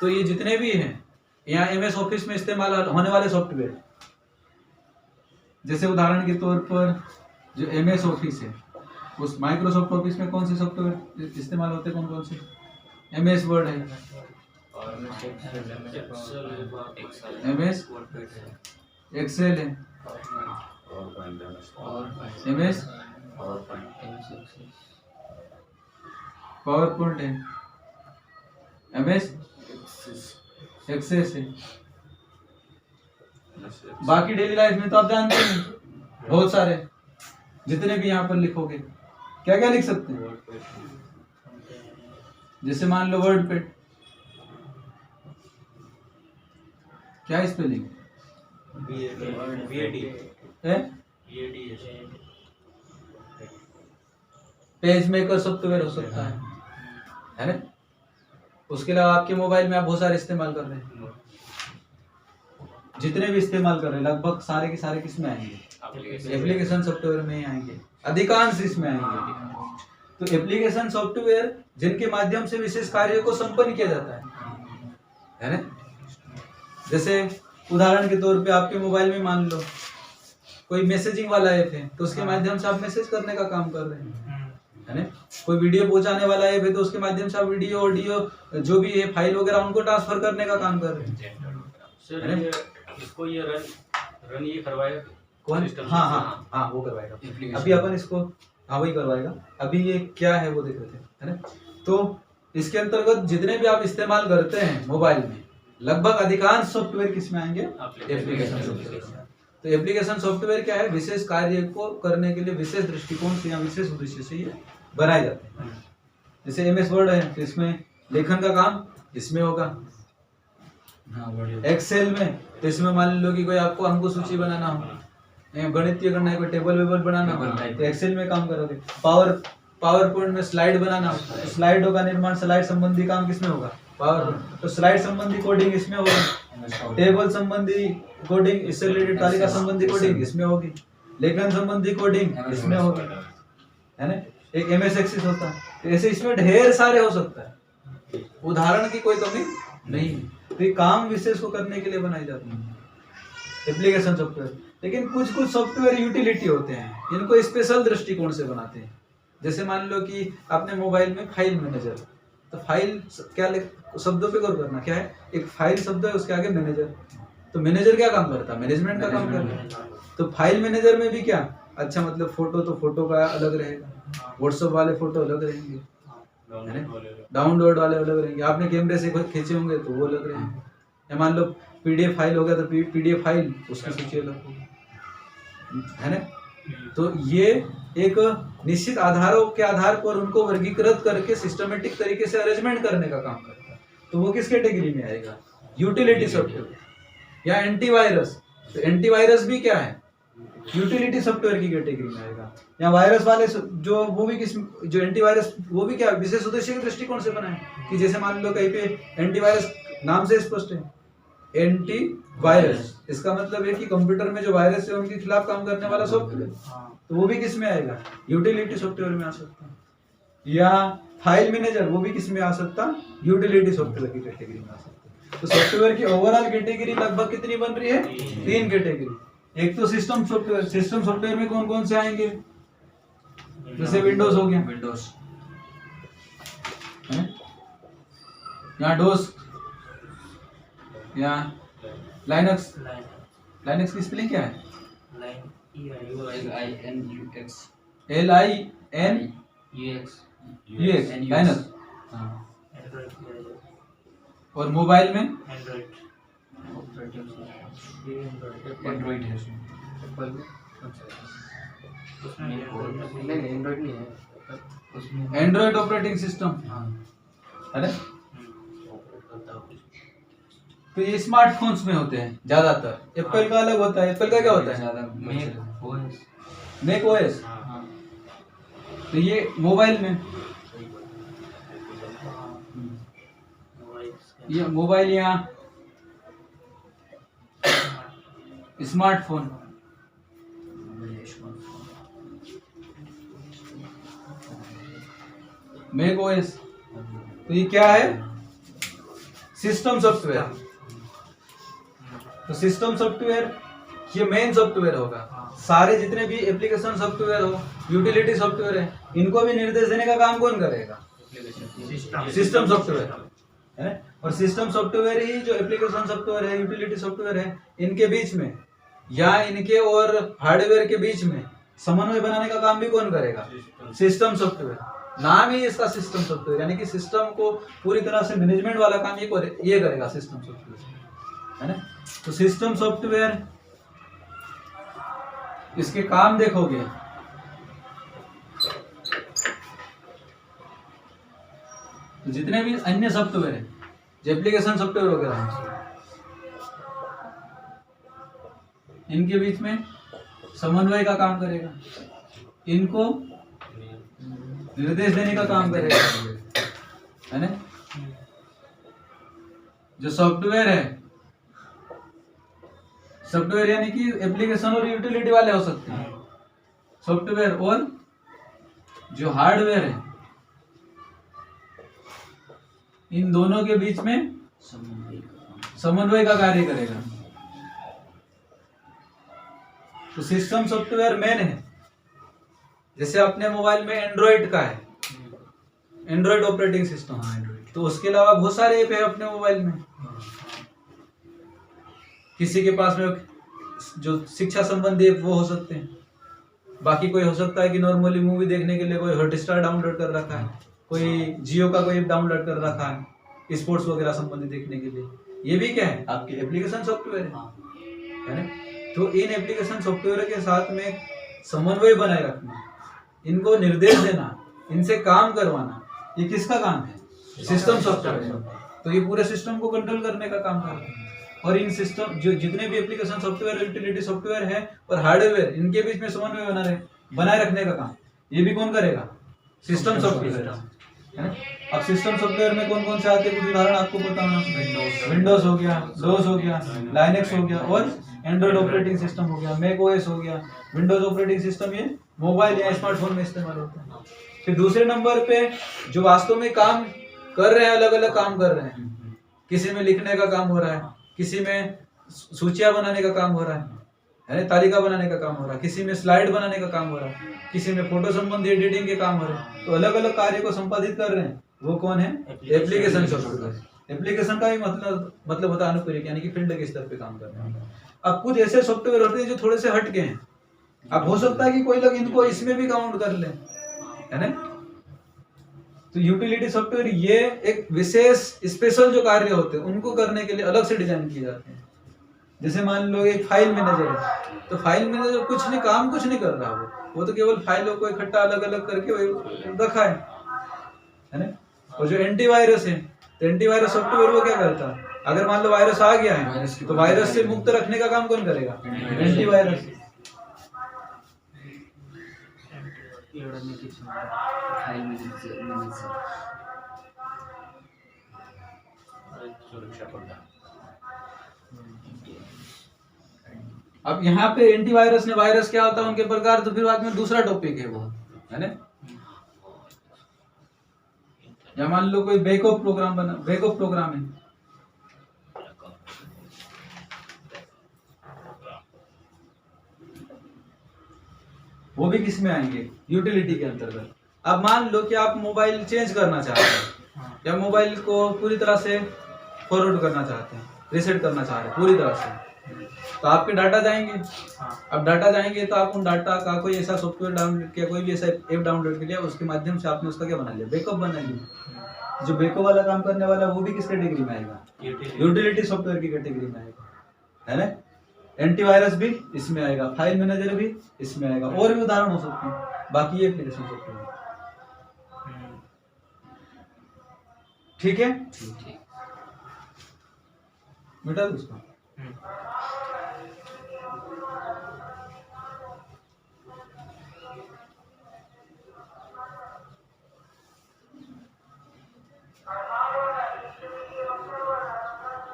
तो ये जितने भी हैं यहाँ MS ऑफिस में इस्तेमाल होने वाले सॉफ्टवेयर, जैसे उदाहरण के तौर पर जो MS ऑफिस है, उस माइक्रोसॉफ्ट ऑफिस में कौन से सॉफ्टवेयर इस्तेमाल होते हैं? कौन कौन से? MS वर्ड है, MS एक्सेल है, MS पावर पॉइंट है, MS एक्सेस है। बाकी डेली लाइफ में तो आप जानते हैं बहुत सारे, जितने भी यहाँ पर लिखोगे क्या क्या लिख सकते हैं। जैसे मान लो वर्ड पैड, क्या स्पेलिंग है? पेज मेकर सॉफ्टवेयर हो सकता है, है ना। उसके अलावा आपके मोबाइल में आप बहुत सारे इस्तेमाल कर रहे हैं, जितने भी इस्तेमाल कर रहे हैं लगभग सारे के सारे किस में आएंगे, एप्लीकेशन सॉफ्टवेयर में ही आएंगे, अधिकांश इसमें आएंगे। तो एप्लीकेशन सॉफ्टवेयर जिनके माध्यम से विशेष कार्यों को संपन्न किया जाता है ना। जैसे उदाहरण के तौर पे आपके मोबाइल में मान लो कोई मैसेजिंग वाला ऐप है, तो उसके माध्यम से आप मैसेज करने का काम कर रहे हैं, है ना। कोई वीडियो पहुंचाने वाला ऐप है, तो उसके माध्यम से आप वीडियो ऑडियो जो भी है फाइल वगैरह उनको ट्रांसफर करने का काम कर रहे हैं। सर ये इसको ये रन ये करवाएगा कौन? सिस्टम हाँ हाँ हाँ वो करवाएगा। अभी अपन इसको हाँ वही करवाएगा। अभी ये क्या है वो देख रहे थे, है ना। तो इसके अंतर्गत जितने भी आप इस्तेमाल करते हैं मोबाइल में, लगभग अधिकांश सॉफ्टवेयर किस में आएंगे, एप्लीकेशन सॉफ्टवेयर। तो एप्लीकेशन सॉफ्टवेयर क्या है, विशेष कार्य को करने के लिए विशेष दृष्टिकोण से या विशेष उद्देश्य से ये बनाए जाते हैं। जैसे MS वर्ड है तो इसमें लेखन का काम इसमें होगा। एक्सेल में तो इसमें मान लो कि कोई आपको अंक सूची बनाना हो, गणितीय करना है, कोई टेबल वेबल बनाना हो तो एक्सेल में काम करोगे। पावर पॉइंट में स्लाइड बनाना हो तो स्लाइडों का निर्माण, स्लाइड संबंधी काम किसमें होगा, पावर। तो स्लाइड संबंधी कोडिंग इसमें होगी, टेबल संबंधी कोडिंग, इससे रिलेटेड तालिका संबंधी कोडिंग इसमें होगी, लेखन संबंधी कोडिंग इसमें होगी, है ना। एक MS एक्सिस होता है, तो ऐसे इसमें ढेर सारे हो सकता है, उदाहरण की कोई कमी नहीं है। तो ये काम विशेष को करने के लिए बनाए जाते हैं एप्लीकेशन सॉफ्टवेयर। लेकिन कुछ कुछ सॉफ्टवेयर यूटिलिटी होते हैं, इनको स्पेशल दृष्टिकोण से बनाते हैं। जैसे मान लो कि आपने मोबाइल में फाइल मैनेजर, तो फाइल क्या शब्दों पे गौर करना, क्या है, एक फाइल शब्द है उसके आगे मैनेजर। तो मैनेजर क्या काम करता है, मैनेजमेंट का काम करता है। तो फाइल मैनेजर में भी क्या, अच्छा मतलब फोटो तो फोटो का अलग रहेगा, व्हाट्सएप वाले फोटो अलग रहेंगे, डाउनलोड वाले अलग रहेंगे, आपने कैमरे से खींचे होंगे तो वो अलग रहेंगे, या मान लो PDF फाइल हो गया तो PDF फाइल उसकी सूची अलग होगी, है ना। तो ये एक निश्चित आधारों के आधार पर उनको वर्गीकृत करके सिस्टमेटिक तरीके से अरेंजमेंट करने का काम करता है। तो वो किस कैटेगरी में आएगा, यूटिलिटी सॉफ्टवेयर। या एंटीवायरस, तो एंटीवायरस भी क्या है, यूटिलिटी सॉफ्टवेयर की कैटेगरी में आएगा। या वायरस वाले जो वो भी किस, जो एंटीवायरस वो भी क्या विशेष उद्देश्य के दृष्टिकोण से बना है, कि जैसे मान लो कहीं पे एंटीवायरस नाम से स्पष्ट है, एंटीवायरस इसका मतलब है कि कंप्यूटर में जो वायरस है उनके खिलाफ काम करने वाला सॉफ्टवेयर, तो वो भी किस में आएगा, यूटिलिटी सॉफ्टवेयर में आ सकता है। या फाइल मैनेजर, वो भी किस में आ सकता, यूटिलिटी सॉफ्टवेयर की कैटेगरी में आ सकता है। तो सॉफ्टवेयर की ओवरऑल कैटेगरी लगभग कितनी बन रही है, 3 कैटेगरी। एक तो सिस्टम सॉफ्टवेयर, सिस्टम सॉफ्टवेयर में कौन कौन से आएंगे, जैसे विंडोज हो गया, विंडोज, या डोस, या लाइनक्स। लाइनक्स की स्पेलिंग क्या है, LINUX, लाइनक्स। और मोबाइल में एंड्रॉइड है नहीं, एंड्रॉइड नहीं है, एंड्रॉइड ऑपरेटिंग सिस्टम, है। तो ये स्मार्टफोन्स में होते हैं ज्यादातर। एप्पल का अलग होता है, एप्पल का क्या होता है, मैक OS। तो ये मोबाइल में, ये मोबाइल या स्मार्टफोन, मैक OS। तो ये क्या है, सिस्टम सॉफ्टवेयर। तो सिस्टम सॉफ्टवेयर ये मेन सॉफ्टवेयर होगा। सारे जितने भी एप्लीकेशन सॉफ्टवेयर हो, यूटिलिटी सॉफ्टवेयर है, इनको भी निर्देश देने का काम कौन करेगा, सिस्टम सॉफ्टवेयर है। और सिस्टम सॉफ्टवेयर ही जो एप्लीकेशन सॉफ्टवेयर है, यूटिलिटी सॉफ्टवेयर है, इनके बीच में या इनके और हार्डवेयर के बीच में समन्वय बनाने का काम भी कौन करेगा, सिस्टम सॉफ्टवेयर। नाम ही इसका सिस्टम सॉफ्टवेयर, यानी कि सिस्टम को पूरी तरह से मैनेजमेंट वाला काम ये करेगा सिस्टम सॉफ्टवेयर, है ना। तो सिस्टम सॉफ्टवेयर, इसके काम देखोगे, तो जितने भी अन्य सॉफ्टवेयर है, जो एप्लीकेशन सॉफ्टवेयर वगैरह है, इनके बीच में समन्वय का काम करेगा, इनको निर्देश देने का काम करेगा, है ना। जो सॉफ्टवेयर है, सॉफ्टवेयर यानी कि एप्लीकेशन और यूटिलिटी वाले हो सकते हैं, सॉफ्टवेयर, और जो हार्डवेयर है, इन दोनों के बीच में समन्वय का कार्य करेगा। तो सिस्टम सॉफ्टवेयर मेन है। जैसे अपने मोबाइल में एंड्रॉइड का है, एंड्रॉइड ऑपरेटिंग सिस्टम, तो उसके अलावा बहुत सारे ऐप है अपने मोबाइल में। किसी के पास में जो शिक्षा संबंधी ऐप वो हो सकते हैं, बाकी कोई हो सकता है कि नॉर्मली मूवी देखने के लिए कोई हॉटस्टार डाउनलोड कर रखा है, कोई जियो का कोई ऐप डाउनलोड कर रखा है स्पोर्ट्स वगैरह संबंधी देखने के लिए। ये भी क्या है, आपके एप्लीकेशन सॉफ्टवेयर है ना। तो इन एप्लीकेशन सॉफ्टवेयर के साथ में समन्वय बनाए रखना, इनको निर्देश देना, इनसे काम करवाना, ये किसका काम है, सिस्टम सॉफ्टवेयर। तो ये पूरे सिस्टम को कंट्रोल करने का काम करता है। और इन सिस्टम जो जितने भी एप्लीकेशन सॉफ्टवेयर, यूटिलिटी सॉफ्टवेयर है और हार्डवेयर, इनके बीच में समन्वय बनाए रखने का काम ये भी कौन करेगा, सिस्टम सॉफ्टवेयर है। अब सिस्टम सॉफ्टवेयर में कौन कौन से आते हैं, कुछ उदाहरण आपको पता होना। विंडोज हो गया, डोस हो गया, लाइनेक्स हो गया, और एंड्रॉइड ऑपरेटिंग सिस्टम हो गया, मैक ओएस हो गया। विंडोज ऑपरेटिंग सिस्टम ये मोबाइल या स्मार्टफोन में इस्तेमाल होता है। फिर दूसरे नंबर पे जो वास्तव में काम कर रहे हैं, अलग अलग काम कर रहे हैं, किसी में लिखने का काम हो रहा है, किसी में सूचियां बनाने का काम हो रहा है, तालिका बनाने का काम हो रहा है, किसी में स्लाइड बनाने का काम हो रहा है, किसी में फोटो संबंधी एडिटिंग के काम हो रहे हैं। तो अलग अलग कार्य को संपादित कर रहे हैं, वो कौन है, एप्लीकेशन सॉफ्टवेयर। एप्लीकेशन का भी मतलब होता है अनुप्रयोग, यानी कि फील्ड के स्तर पे काम कर रहे हैं। अब कुछ ऐसे सॉफ्टवेयर होते हैं जो थोड़े से हट के हैं, अब हो सकता है कि कोई लोग इनको इसमें भी काउंट कर ले, है ना। तो यूटिलिटी सॉफ्टवेयर ये एक विशेष स्पेशल जो कार्य होते हैं उनको करने के लिए अलग से डिजाइन किए जाते हैं। जैसे मान लो एक फाइल मैनेजर है, तो फाइल मैनेजर कुछ नहीं कर रहा, वो तो केवल फाइलों को इकट्ठा अलग अलग करके रखा है ना। और जो एंटीवायरस है, तो एंटीवायरस सॉफ्टवेयर वो क्या करता है, अगर मान लो वायरस आ गया है तो वायरस से मुक्त रखने का काम कौन करेगा, एंटीवायरस। सुरक्षा प्रदान। अब यहाँ पे एंटीवायरस ने वायरस क्या होता है उनके प्रकार, तो फिर बाद में दूसरा टॉपिक है वो, है ना। या मान लो कोई बैकअप प्रोग्राम है, वो भी किस में आएंगे, यूटिलिटी के अंतर्गत। अब मान लो कि आप मोबाइल चेंज करना चाहते हैं, या मोबाइल को पूरी तरह से फॉरवर्ड करना चाहते हैं, रीसेट करना चाह रहे हैं पूरी तरह से, तो आपके डाटा जाएंगे। अब डाटा जाएंगे तो आप उन डाटा का कोई ऐसा सॉफ्टवेयर डाउनलोड किया, कोई भी ऐसा ऐप डाउनलोड किया, उसके माध्यम से आपने उसका क्या बना लिया, बैकअप बना लिया। जो बैकअप वाला काम करने वाला वो भी किस कैटेगरी में आएगा, यूटिलिटी सॉफ्टवेयर की कैटेगरी में आएगा, है ना। एंटीवायरस भी इसमें आएगा, फाइल मैनेजर भी इसमें आएगा, और भी उदाहरण हो सकते हैं। बाकी ये एप्लीकेशन सॉफ्टवेयर, ठीक है, मिटा दो उसको।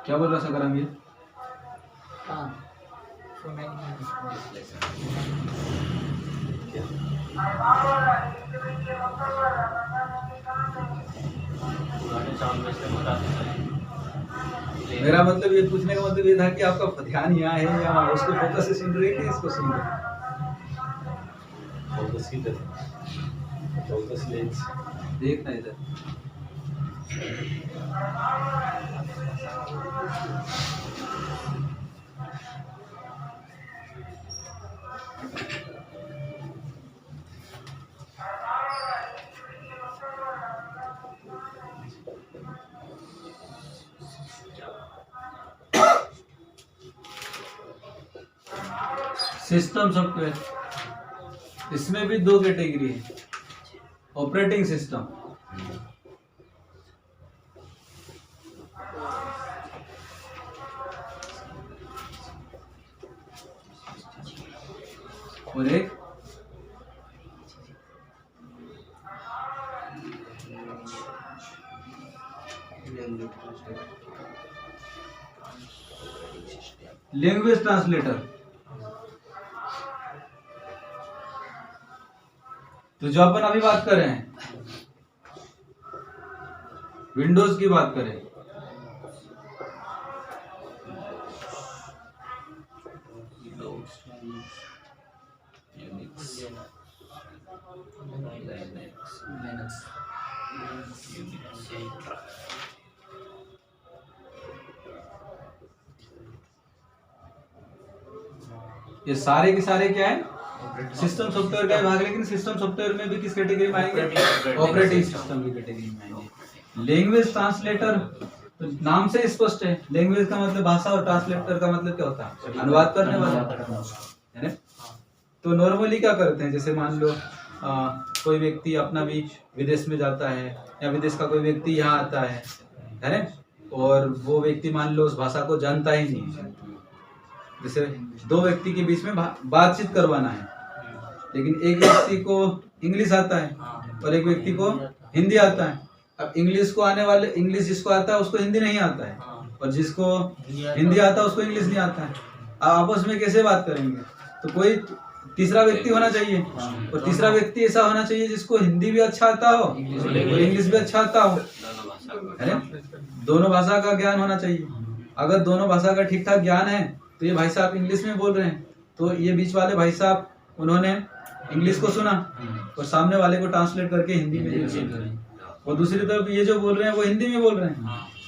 क्या बोल रहा सकाराम ये, मेरा मतलब ये पूछने का मतलब ये था कि आपका ध्यान यहाँ है या उसको फोकस से सुन रहे हैं कि इसको सुन रहे हैं, फोकस लेंस देखना इधर। सिस्टम सॉफ्टवेयर, इसमें भी दो कैटेगरी है, ऑपरेटिंग सिस्टम और एक लैंग्वेज ट्रांसलेटर। तो जो अपन अभी बात कर रहे हैं, विंडोज की बात करें, ये सारे के सारे क्या है, सिस्टम सॉफ्टवेयर का भाग, लेकिन सिस्टम सॉफ्टवेयर में भी किस कैटेगरी में आएंगे, ऑपरेटिंग सिस्टम की कैटेगरी में आएंगे। लैंग्वेज ट्रांसलेटर, तो नाम से स्पष्ट है, लैंग्वेज का मतलब भाषा और ट्रांसलेटर का मतलब क्या होता है, अनुवाद करने वाला, है ना। तो नॉर्मली क्या करते हैं, जैसे मान लो कोई व्यक्ति अपना बीच विदेश में जाता है, या विदेश का कोई व्यक्ति यहाँ आता है ना, और वो व्यक्ति मान लो उस भाषा को जानता ही नहीं, जैसे दो व्यक्ति के बीच में बातचीत करवाना है, लेकिन एक व्यक्ति को इंग्लिश आता है और एक व्यक्ति को हिंदी आता है। अब इंग्लिश को आने वाले, इंग्लिश जिसको आता है उसको हिंदी नहीं आता है, और जिसको हिंदी आता है उसको इंग्लिश नहीं आता है। आपस में कैसे बात करेंगे, तो कोई तीसरा व्यक्ति होना चाहिए, और तीसरा व्यक्ति ऐसा होना चाहिए जिसको हिंदी भी अच्छा आता हो और इंग्लिश भी अच्छा आता हो, है ना। दोनों भाषा का ज्ञान होना चाहिए। अगर दोनों भाषा का ठीक ठाक ज्ञान है, तो ये भाई साहब इंग्लिश में बोल रहे हैं, तो ये बीच वाले भाई साहब उन्होंने इंग्लिश को सुना और सामने वाले को ट्रांसलेट करके हिंदी में दिया, और दूसरी तरफ ये जो बोल रहे हैं वो हिंदी में बोल रहे हैं।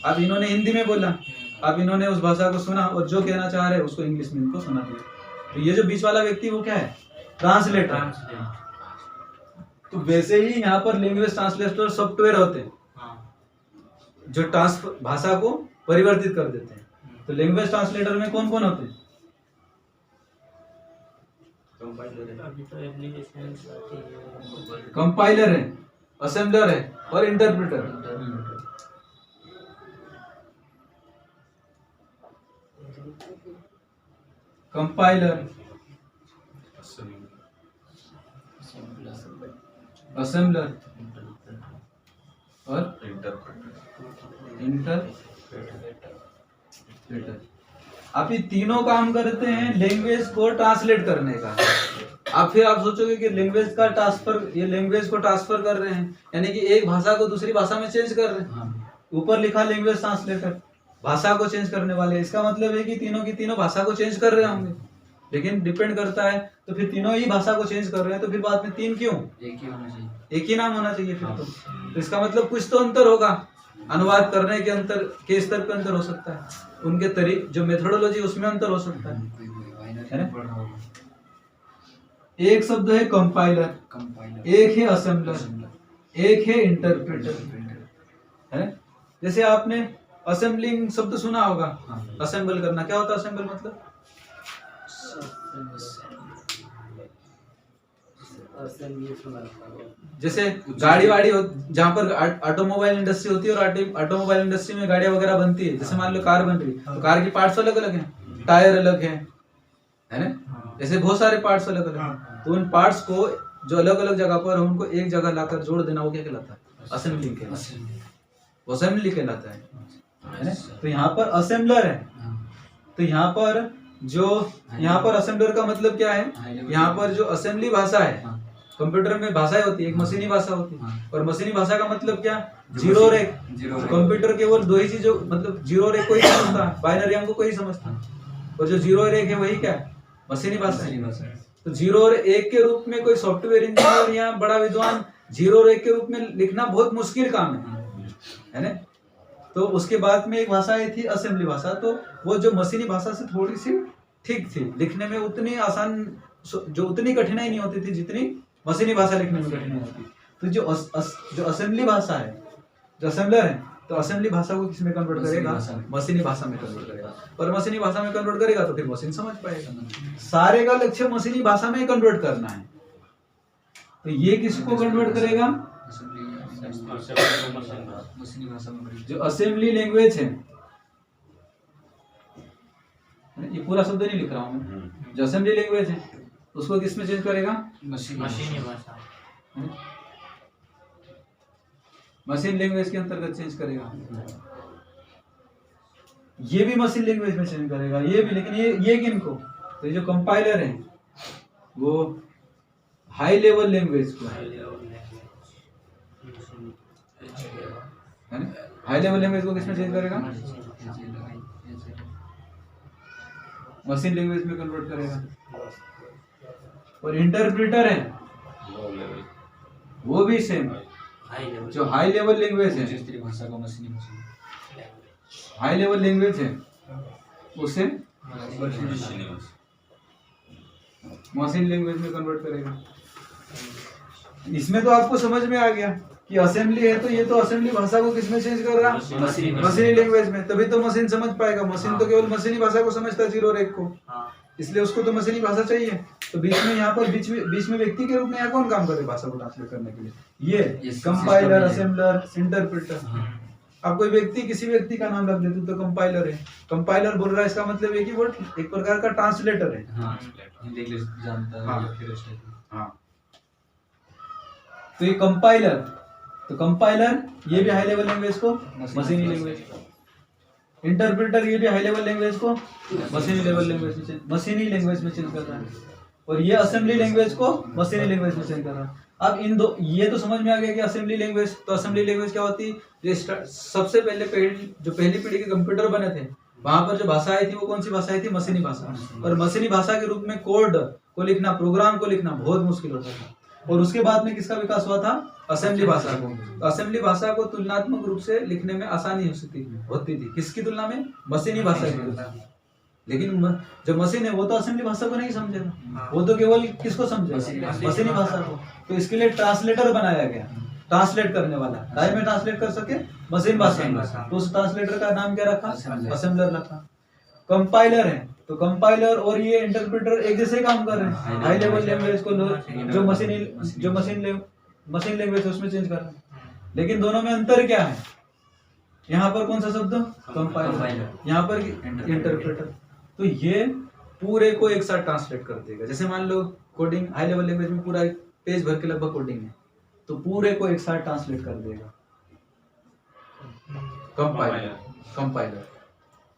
अब इन्होंने हिंदी में बोला, अब इन्होंने उस भाषा को सुना और जो कहना चाह रहे हैं उसको इंग्लिश में इनको सुना दिया। तो ये जो बीच वाला व्यक्ति वो क्या है, ट्रांसलेटर। तो वैसे ही यहाँ पर लैंग्वेज ट्रांसलेटर सॉफ्टवेयर होते हैं जो भाषा को परिवर्तित कर देते हैं। तो लैंग्वेज ट्रांसलेटर में कौन कौन होते हैं, कंपाइलर है, असेंबलर है और इंटरप्रेटर। कंपाइलर, असेंबलर और इंटरप्रेटर। आप ये तीनों काम करते हैं लैंग्वेज को ट्रांसलेट करने का। आप फिर आप सोचोगे कि लैंग्वेज का ट्रांसफर, ये लैंग्वेज को ट्रांसफर कर रहे हैं, यानी कि एक भाषा को दूसरी भाषा में चेंज कर रहे हैं। ऊपर लिखा लैंग्वेज ट्रांसलेटर, भाषा को चेंज करने वाले, इसका मतलब है कि तीनों की तीनों भाषा को चेंज कर रहे होंगे, लेकिन डिपेंड करता है। तो फिर तीनों ही भाषा को चेंज कर रहे हैं, तो फिर बाद में तीन क्यों, एक ही होना चाहिए, एक ही नाम होना चाहिए फिर। तो इसका मतलब कुछ तो अंतर होगा, अनुवाद करने के अंतर के स्तर पे अंतर हो सकता है, उनके तरीके जो मेथोडोलॉजी उसमें अंतर हो सकता है ना? एक शब्द है कंपाइलर, एक है असेंबलर, एक है इंटरप्रेटर, है। जैसे आपने असेंबलिंग शब्द सुना होगा, असेंबल करना क्या होता है, असेंबल मतलब जैसे गाड़ी वाड़ी जहाँ पर ऑटोमोबाइल इंडस्ट्री होती है और ऑटोमोबाइल इंडस्ट्री में गाड़ियां वगैरह बनती है, जैसे मान लो कार बन रही है, तो कार की पार्ट्स अलग अलग हैं, टायर अलग है ना, ऐसे बहुत सारे पार्ट्स अलग अलग हैं। तो उन पार्ट्स को जो अलग अलग जगह पर उनको एक जगह लाकर जोड़ देना, वो क्या कहलाता है, असेंबलिंग कहलाता है, असेंबली कहलाता है ना। तो यहाँ पर असेंबलर है, तो यहाँ पर जो यहाँ पर असेंबलर का मतलब क्या है, यहाँ पर जो असेंबली भाषा है, कंप्यूटर में भाषाएं होती है, एक मशीनी भाषा होती है, और मशीनी भाषा का मतलब क्या, जीरो और एक। कंप्यूटर केवल दो ही चीजों, मतलब जीरो और एक को ही समझता है, बाइनरी अंकों को ही समझता है, और जो जीरो और एक है वही क्या है, मशीनी भाषा है। तो जीरो और एक के रूप में कोई सॉफ्टवेयर इंजीनियर या बड़ा विद्वान जीरो और एक के रूप में लिखना बहुत मुश्किल काम है ना। तो उसके बाद में एक भाषा आई थी असेंबली भाषा, तो वो जो मशीनी भाषा से थोड़ी सी ठीक थी, लिखने में उतनी आसान, जो उतनी कठिनाई नहीं होती थी जितनी मशीनी भाषा लिखने में कठिनाई होती। तो जो असेंबली भाषा है, जो असेंबलर है, तो असेंबली भाषा को किसमें कन्वर्ट करेगा, मशीनी भाषा में कन्वर्ट करेगा, और मशीनी भाषा में कन्वर्ट करेगा तो फिर मशीन समझ पाएगा। सारे का लक्ष्य मशीनी भाषा में कन्वर्ट करना है। तो ये किसको कन्वर्ट करेगा, जो असेंबली लैंग्वेज है, ये पूरा शब्द नहीं लिख रहा हूं मैं, जो असेंबली लैंग्वेज है उसको किसमें चेंज करेगा, मशीनी भाषा, मशीन लैंग्वेज के अंतर्गत चेंज करेगा। ये भी मशीन लैंग्वेज में चेंज करेगा, ये भी, लेकिन ये किनको, तो ये जो कंपाइलर है वो हाई लेवल लैंग्वेज को है ना, हाई लेवल लैंग्वेज को किसमें चेंज करेगा, मशीन लैंग्वेज में कन्वर्ट करेगा। और इंटरप्रेटर है लो लेवल वो भी सेम, हाई लेवल जो हाई लेवल लैंग्वेज है, स्त्री भाषा को मशीनी भाषा हाई लेवल लैंग्वेज है उसे मशीनी भाषा मशीन लैंग्वेज में कन्वर्ट करेगा। इसमें तो आपको समझ में आ गया कि असेंबली है तो ये तो असेंबली भाषा को किसमें चेंज कर रहा है, मशीनी लैंग्वेज में, तभी तो मशीन समझ पाएगा। मशीन तो केवल मशीनी भाषा को समझता है, 0 और 1 को, हाँ इसलिए उसको तो मशीनी भाषा चाहिए। तो बीच में यहाँ पर बीच में व्यक्ति के रूप में यहाँ कौन काम करे भाषा को ट्रांसलेट करने के लिए, ये कंपाइलर, असेंबलर, इंटरप्रेटर। आप कोई व्यक्ति, किसी व्यक्ति का नाम रख देते तो कंपाइलर है, कंपाइलर बोल रहा है, इसका मतलब है कि वो एक प्रकार का ट्रांसलेटर है। हाँ हिंदी इंग्लिश जानता है हाँ। या फिर इस टाइप का। हाँ, तो ये कंपाइलर, तो कंपाइलर ये भी हाई लेवल लैंग्वेज को मशीनी लैंग्वेज, इंटरप्रेटर ये भी हाई लेवल लैंग्वेज को मशीनी लैंग्वेज में चेंज कर रहा है, और ये असेंबली लैंग्वेज को मशीनी लैंग्वेज में चेंज कर रहा है। अब इन दो, ये तो समझ में आ गया कि असेंबली लैंग्वेज, तो असेंबली लैंग्वेज क्या होती है, सबसे पहले जो पहली पीढ़ी के कंप्यूटर बने थे वहां पर जो भाषा आई थी वो कौन सी भाषा आई थी, मशीनी भाषा। और मशीनी भाषा के रूप में कोड को लिखना, प्रोग्राम को लिखना बहुत मुश्किल होता था। और उसके बाद में किसका विकास हुआ था, असेंबली भाषा को। तो असेंबली भाषा को तुलनात्मक रूप से लिखने में आसानी होती थी, किसकी तुलना में, मशीनी भाषा की तुलना में। लेकिन जो मशीन है वो तो असेंबली भाषा को नहीं समझेगा, वो तो केवल किसको समझेगा, मशीनी भाषा को। तो इसके लिए ट्रांसलेटर बनाया गया, ट्रांसलेट करने वाला, ताकि में ट्रांसलेट कर सके मशीन भाषा में। तो उस ट्रांसलेटर का नाम क्या रखा, असेंबलर रखा। कंपाइलर है तो कंपाइलर और ये इंटरप्रेटर एक जैसे काम कर रहे हैं, हाई लेवल लैंग्वेज को जो मशीन लैंग्वेज उसमें चेंज कर रहे हैं। लेकिन दोनों में अंतर क्या है, यहाँ पर कौन सा शब्द, कंपाइलर, यहाँ पर इंटरप्रेटर। तो ये पूरे को एक साथ ट्रांसलेट कर देगा। जैसे मान लो कोडिंग, हाई लेवल लैंग्वेज में पूरा एक पेज भर के लगभग कोडिंग है, तो पूरे को एक साथ ट्रांसलेट कर देगा कंपाइलर।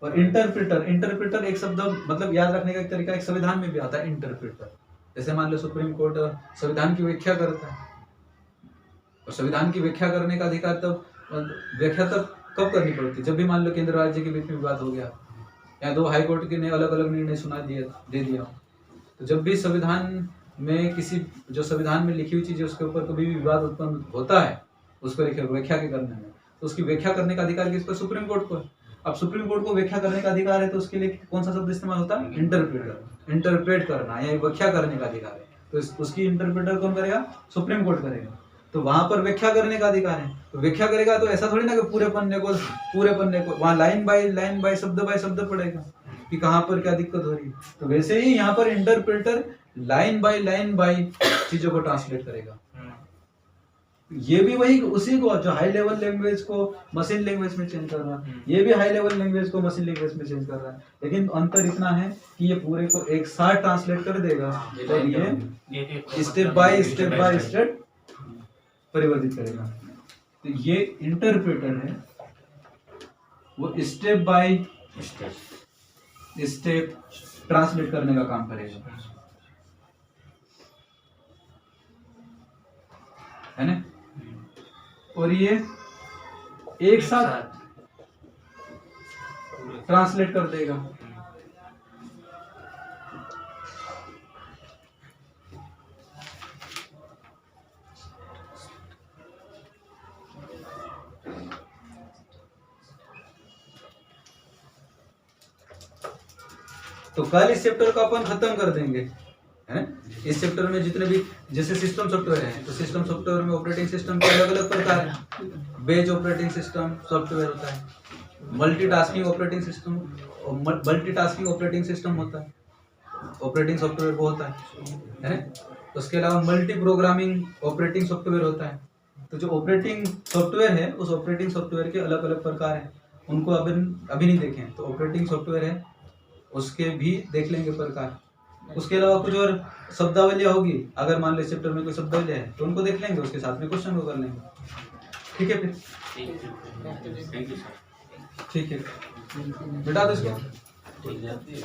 और इंटरप्रेटर एक शब्द, मतलब याद रखने का एक तरीका, एक संविधान में भी आता है इंटरप्रेटर। जैसे मान लो सुप्रीम कोर्ट संविधान की व्याख्या करता है, और संविधान की व्याख्या करने का अधिकार तब कब करनी पड़ती है, जब भी मान लो केंद्र राज्य के बीच में विवाद हो गया, या 2 हाई कोर्ट के ने अलग अलग निर्णय दे दिया। तो जब भी संविधान में किसी, जो संविधान में लिखी हुई चीज है उसके ऊपर कभी भी विवाद उत्पन्न होता है, उसको व्याख्या के करने में, तो उसकी व्याख्या करने का अधिकार किसको, सुप्रीम कोर्ट को। अब सुप्रीम कोर्ट को व्याख्या करने का अधिकार है, तो उसके लिए कौन सा शब्द इस्तेमाल होता है, इंटरप्रेटर। इंटरप्रेट करना या व्याख्या करने का अधिकार है, तो उसकी इंटरप्रेटर कौन करेगा, सुप्रीम कोर्ट करेगा। तो वहां पर व्याख्या करने का अधिकार है, तो व्याख्या करेगा तो ऐसा थोड़ी ना कि पूरे पन्ने को वहां लाइन बाय शब्द पढ़ेगा कि कहाँ पर क्या दिक्कत हो रही है। तो वैसे ही यहाँ पर इंटरप्रेटर लाइन बाय चीजों को ट्रांसलेट करेगा। ये भी वही, उसी को जो हाई लेवल लैंग्वेज को मशीन लैंग्वेज में चेंज कर रहा है, ये भी हाई लेवल लैंग्वेज को मशीन लैंग्वेज में चेंज कर रहा है। लेकिन अंतर इतना है कि ये पूरे को एक साथ ट्रांसलेट कर देगा, और ये स्टेप बाय स्टेप परिवर्तित करेगा। तो ये इंटरप्रेटर है, वो स्टेप बाय स्टेप ट्रांसलेट करने का काम करेगा, है ना। और ये एक साथ ट्रांसलेट कर देगा। तो कल इस चैप्टर को अपन खत्म कर देंगे, है ना। इस चैप्टर में जितने भी, जैसे सिस्टम सॉफ्टवेयर है, तो सिस्टम सॉफ्टवेयर में ऑपरेटिंग सिस्टम के अलग अलग प्रकार हैं। बेज ऑपरेटिंग सिस्टम सॉफ्टवेयर होता है, मल्टीटास्किंग ऑपरेटिंग सिस्टम होता है, ऑपरेटिंग सॉफ्टवेयर वो होता है ना। उसके अलावा मल्टी प्रोग्रामिंग ऑपरेटिंग सॉफ्टवेयर होता है। तो जो ऑपरेटिंग सॉफ्टवेयर है, उस ऑपरेटिंग सॉफ्टवेयर के अलग अलग प्रकार हैं, उनको अभी नहीं देखें। तो ऑपरेटिंग सॉफ्टवेयर है, उसके भी देख लेंगे प्रकार। उसके अलावा कुछ और शब्दावलियाँ होगी, अगर मान लो इस चैप्टर में कोई शब्दावलियाँ है तो उनको देख लेंगे, उसके साथ में क्वेश्चन को कर लेंगे। ठीक है फिर, थैंक यू सर। ठीक है। मिटा दो इसको। ठीक जाती है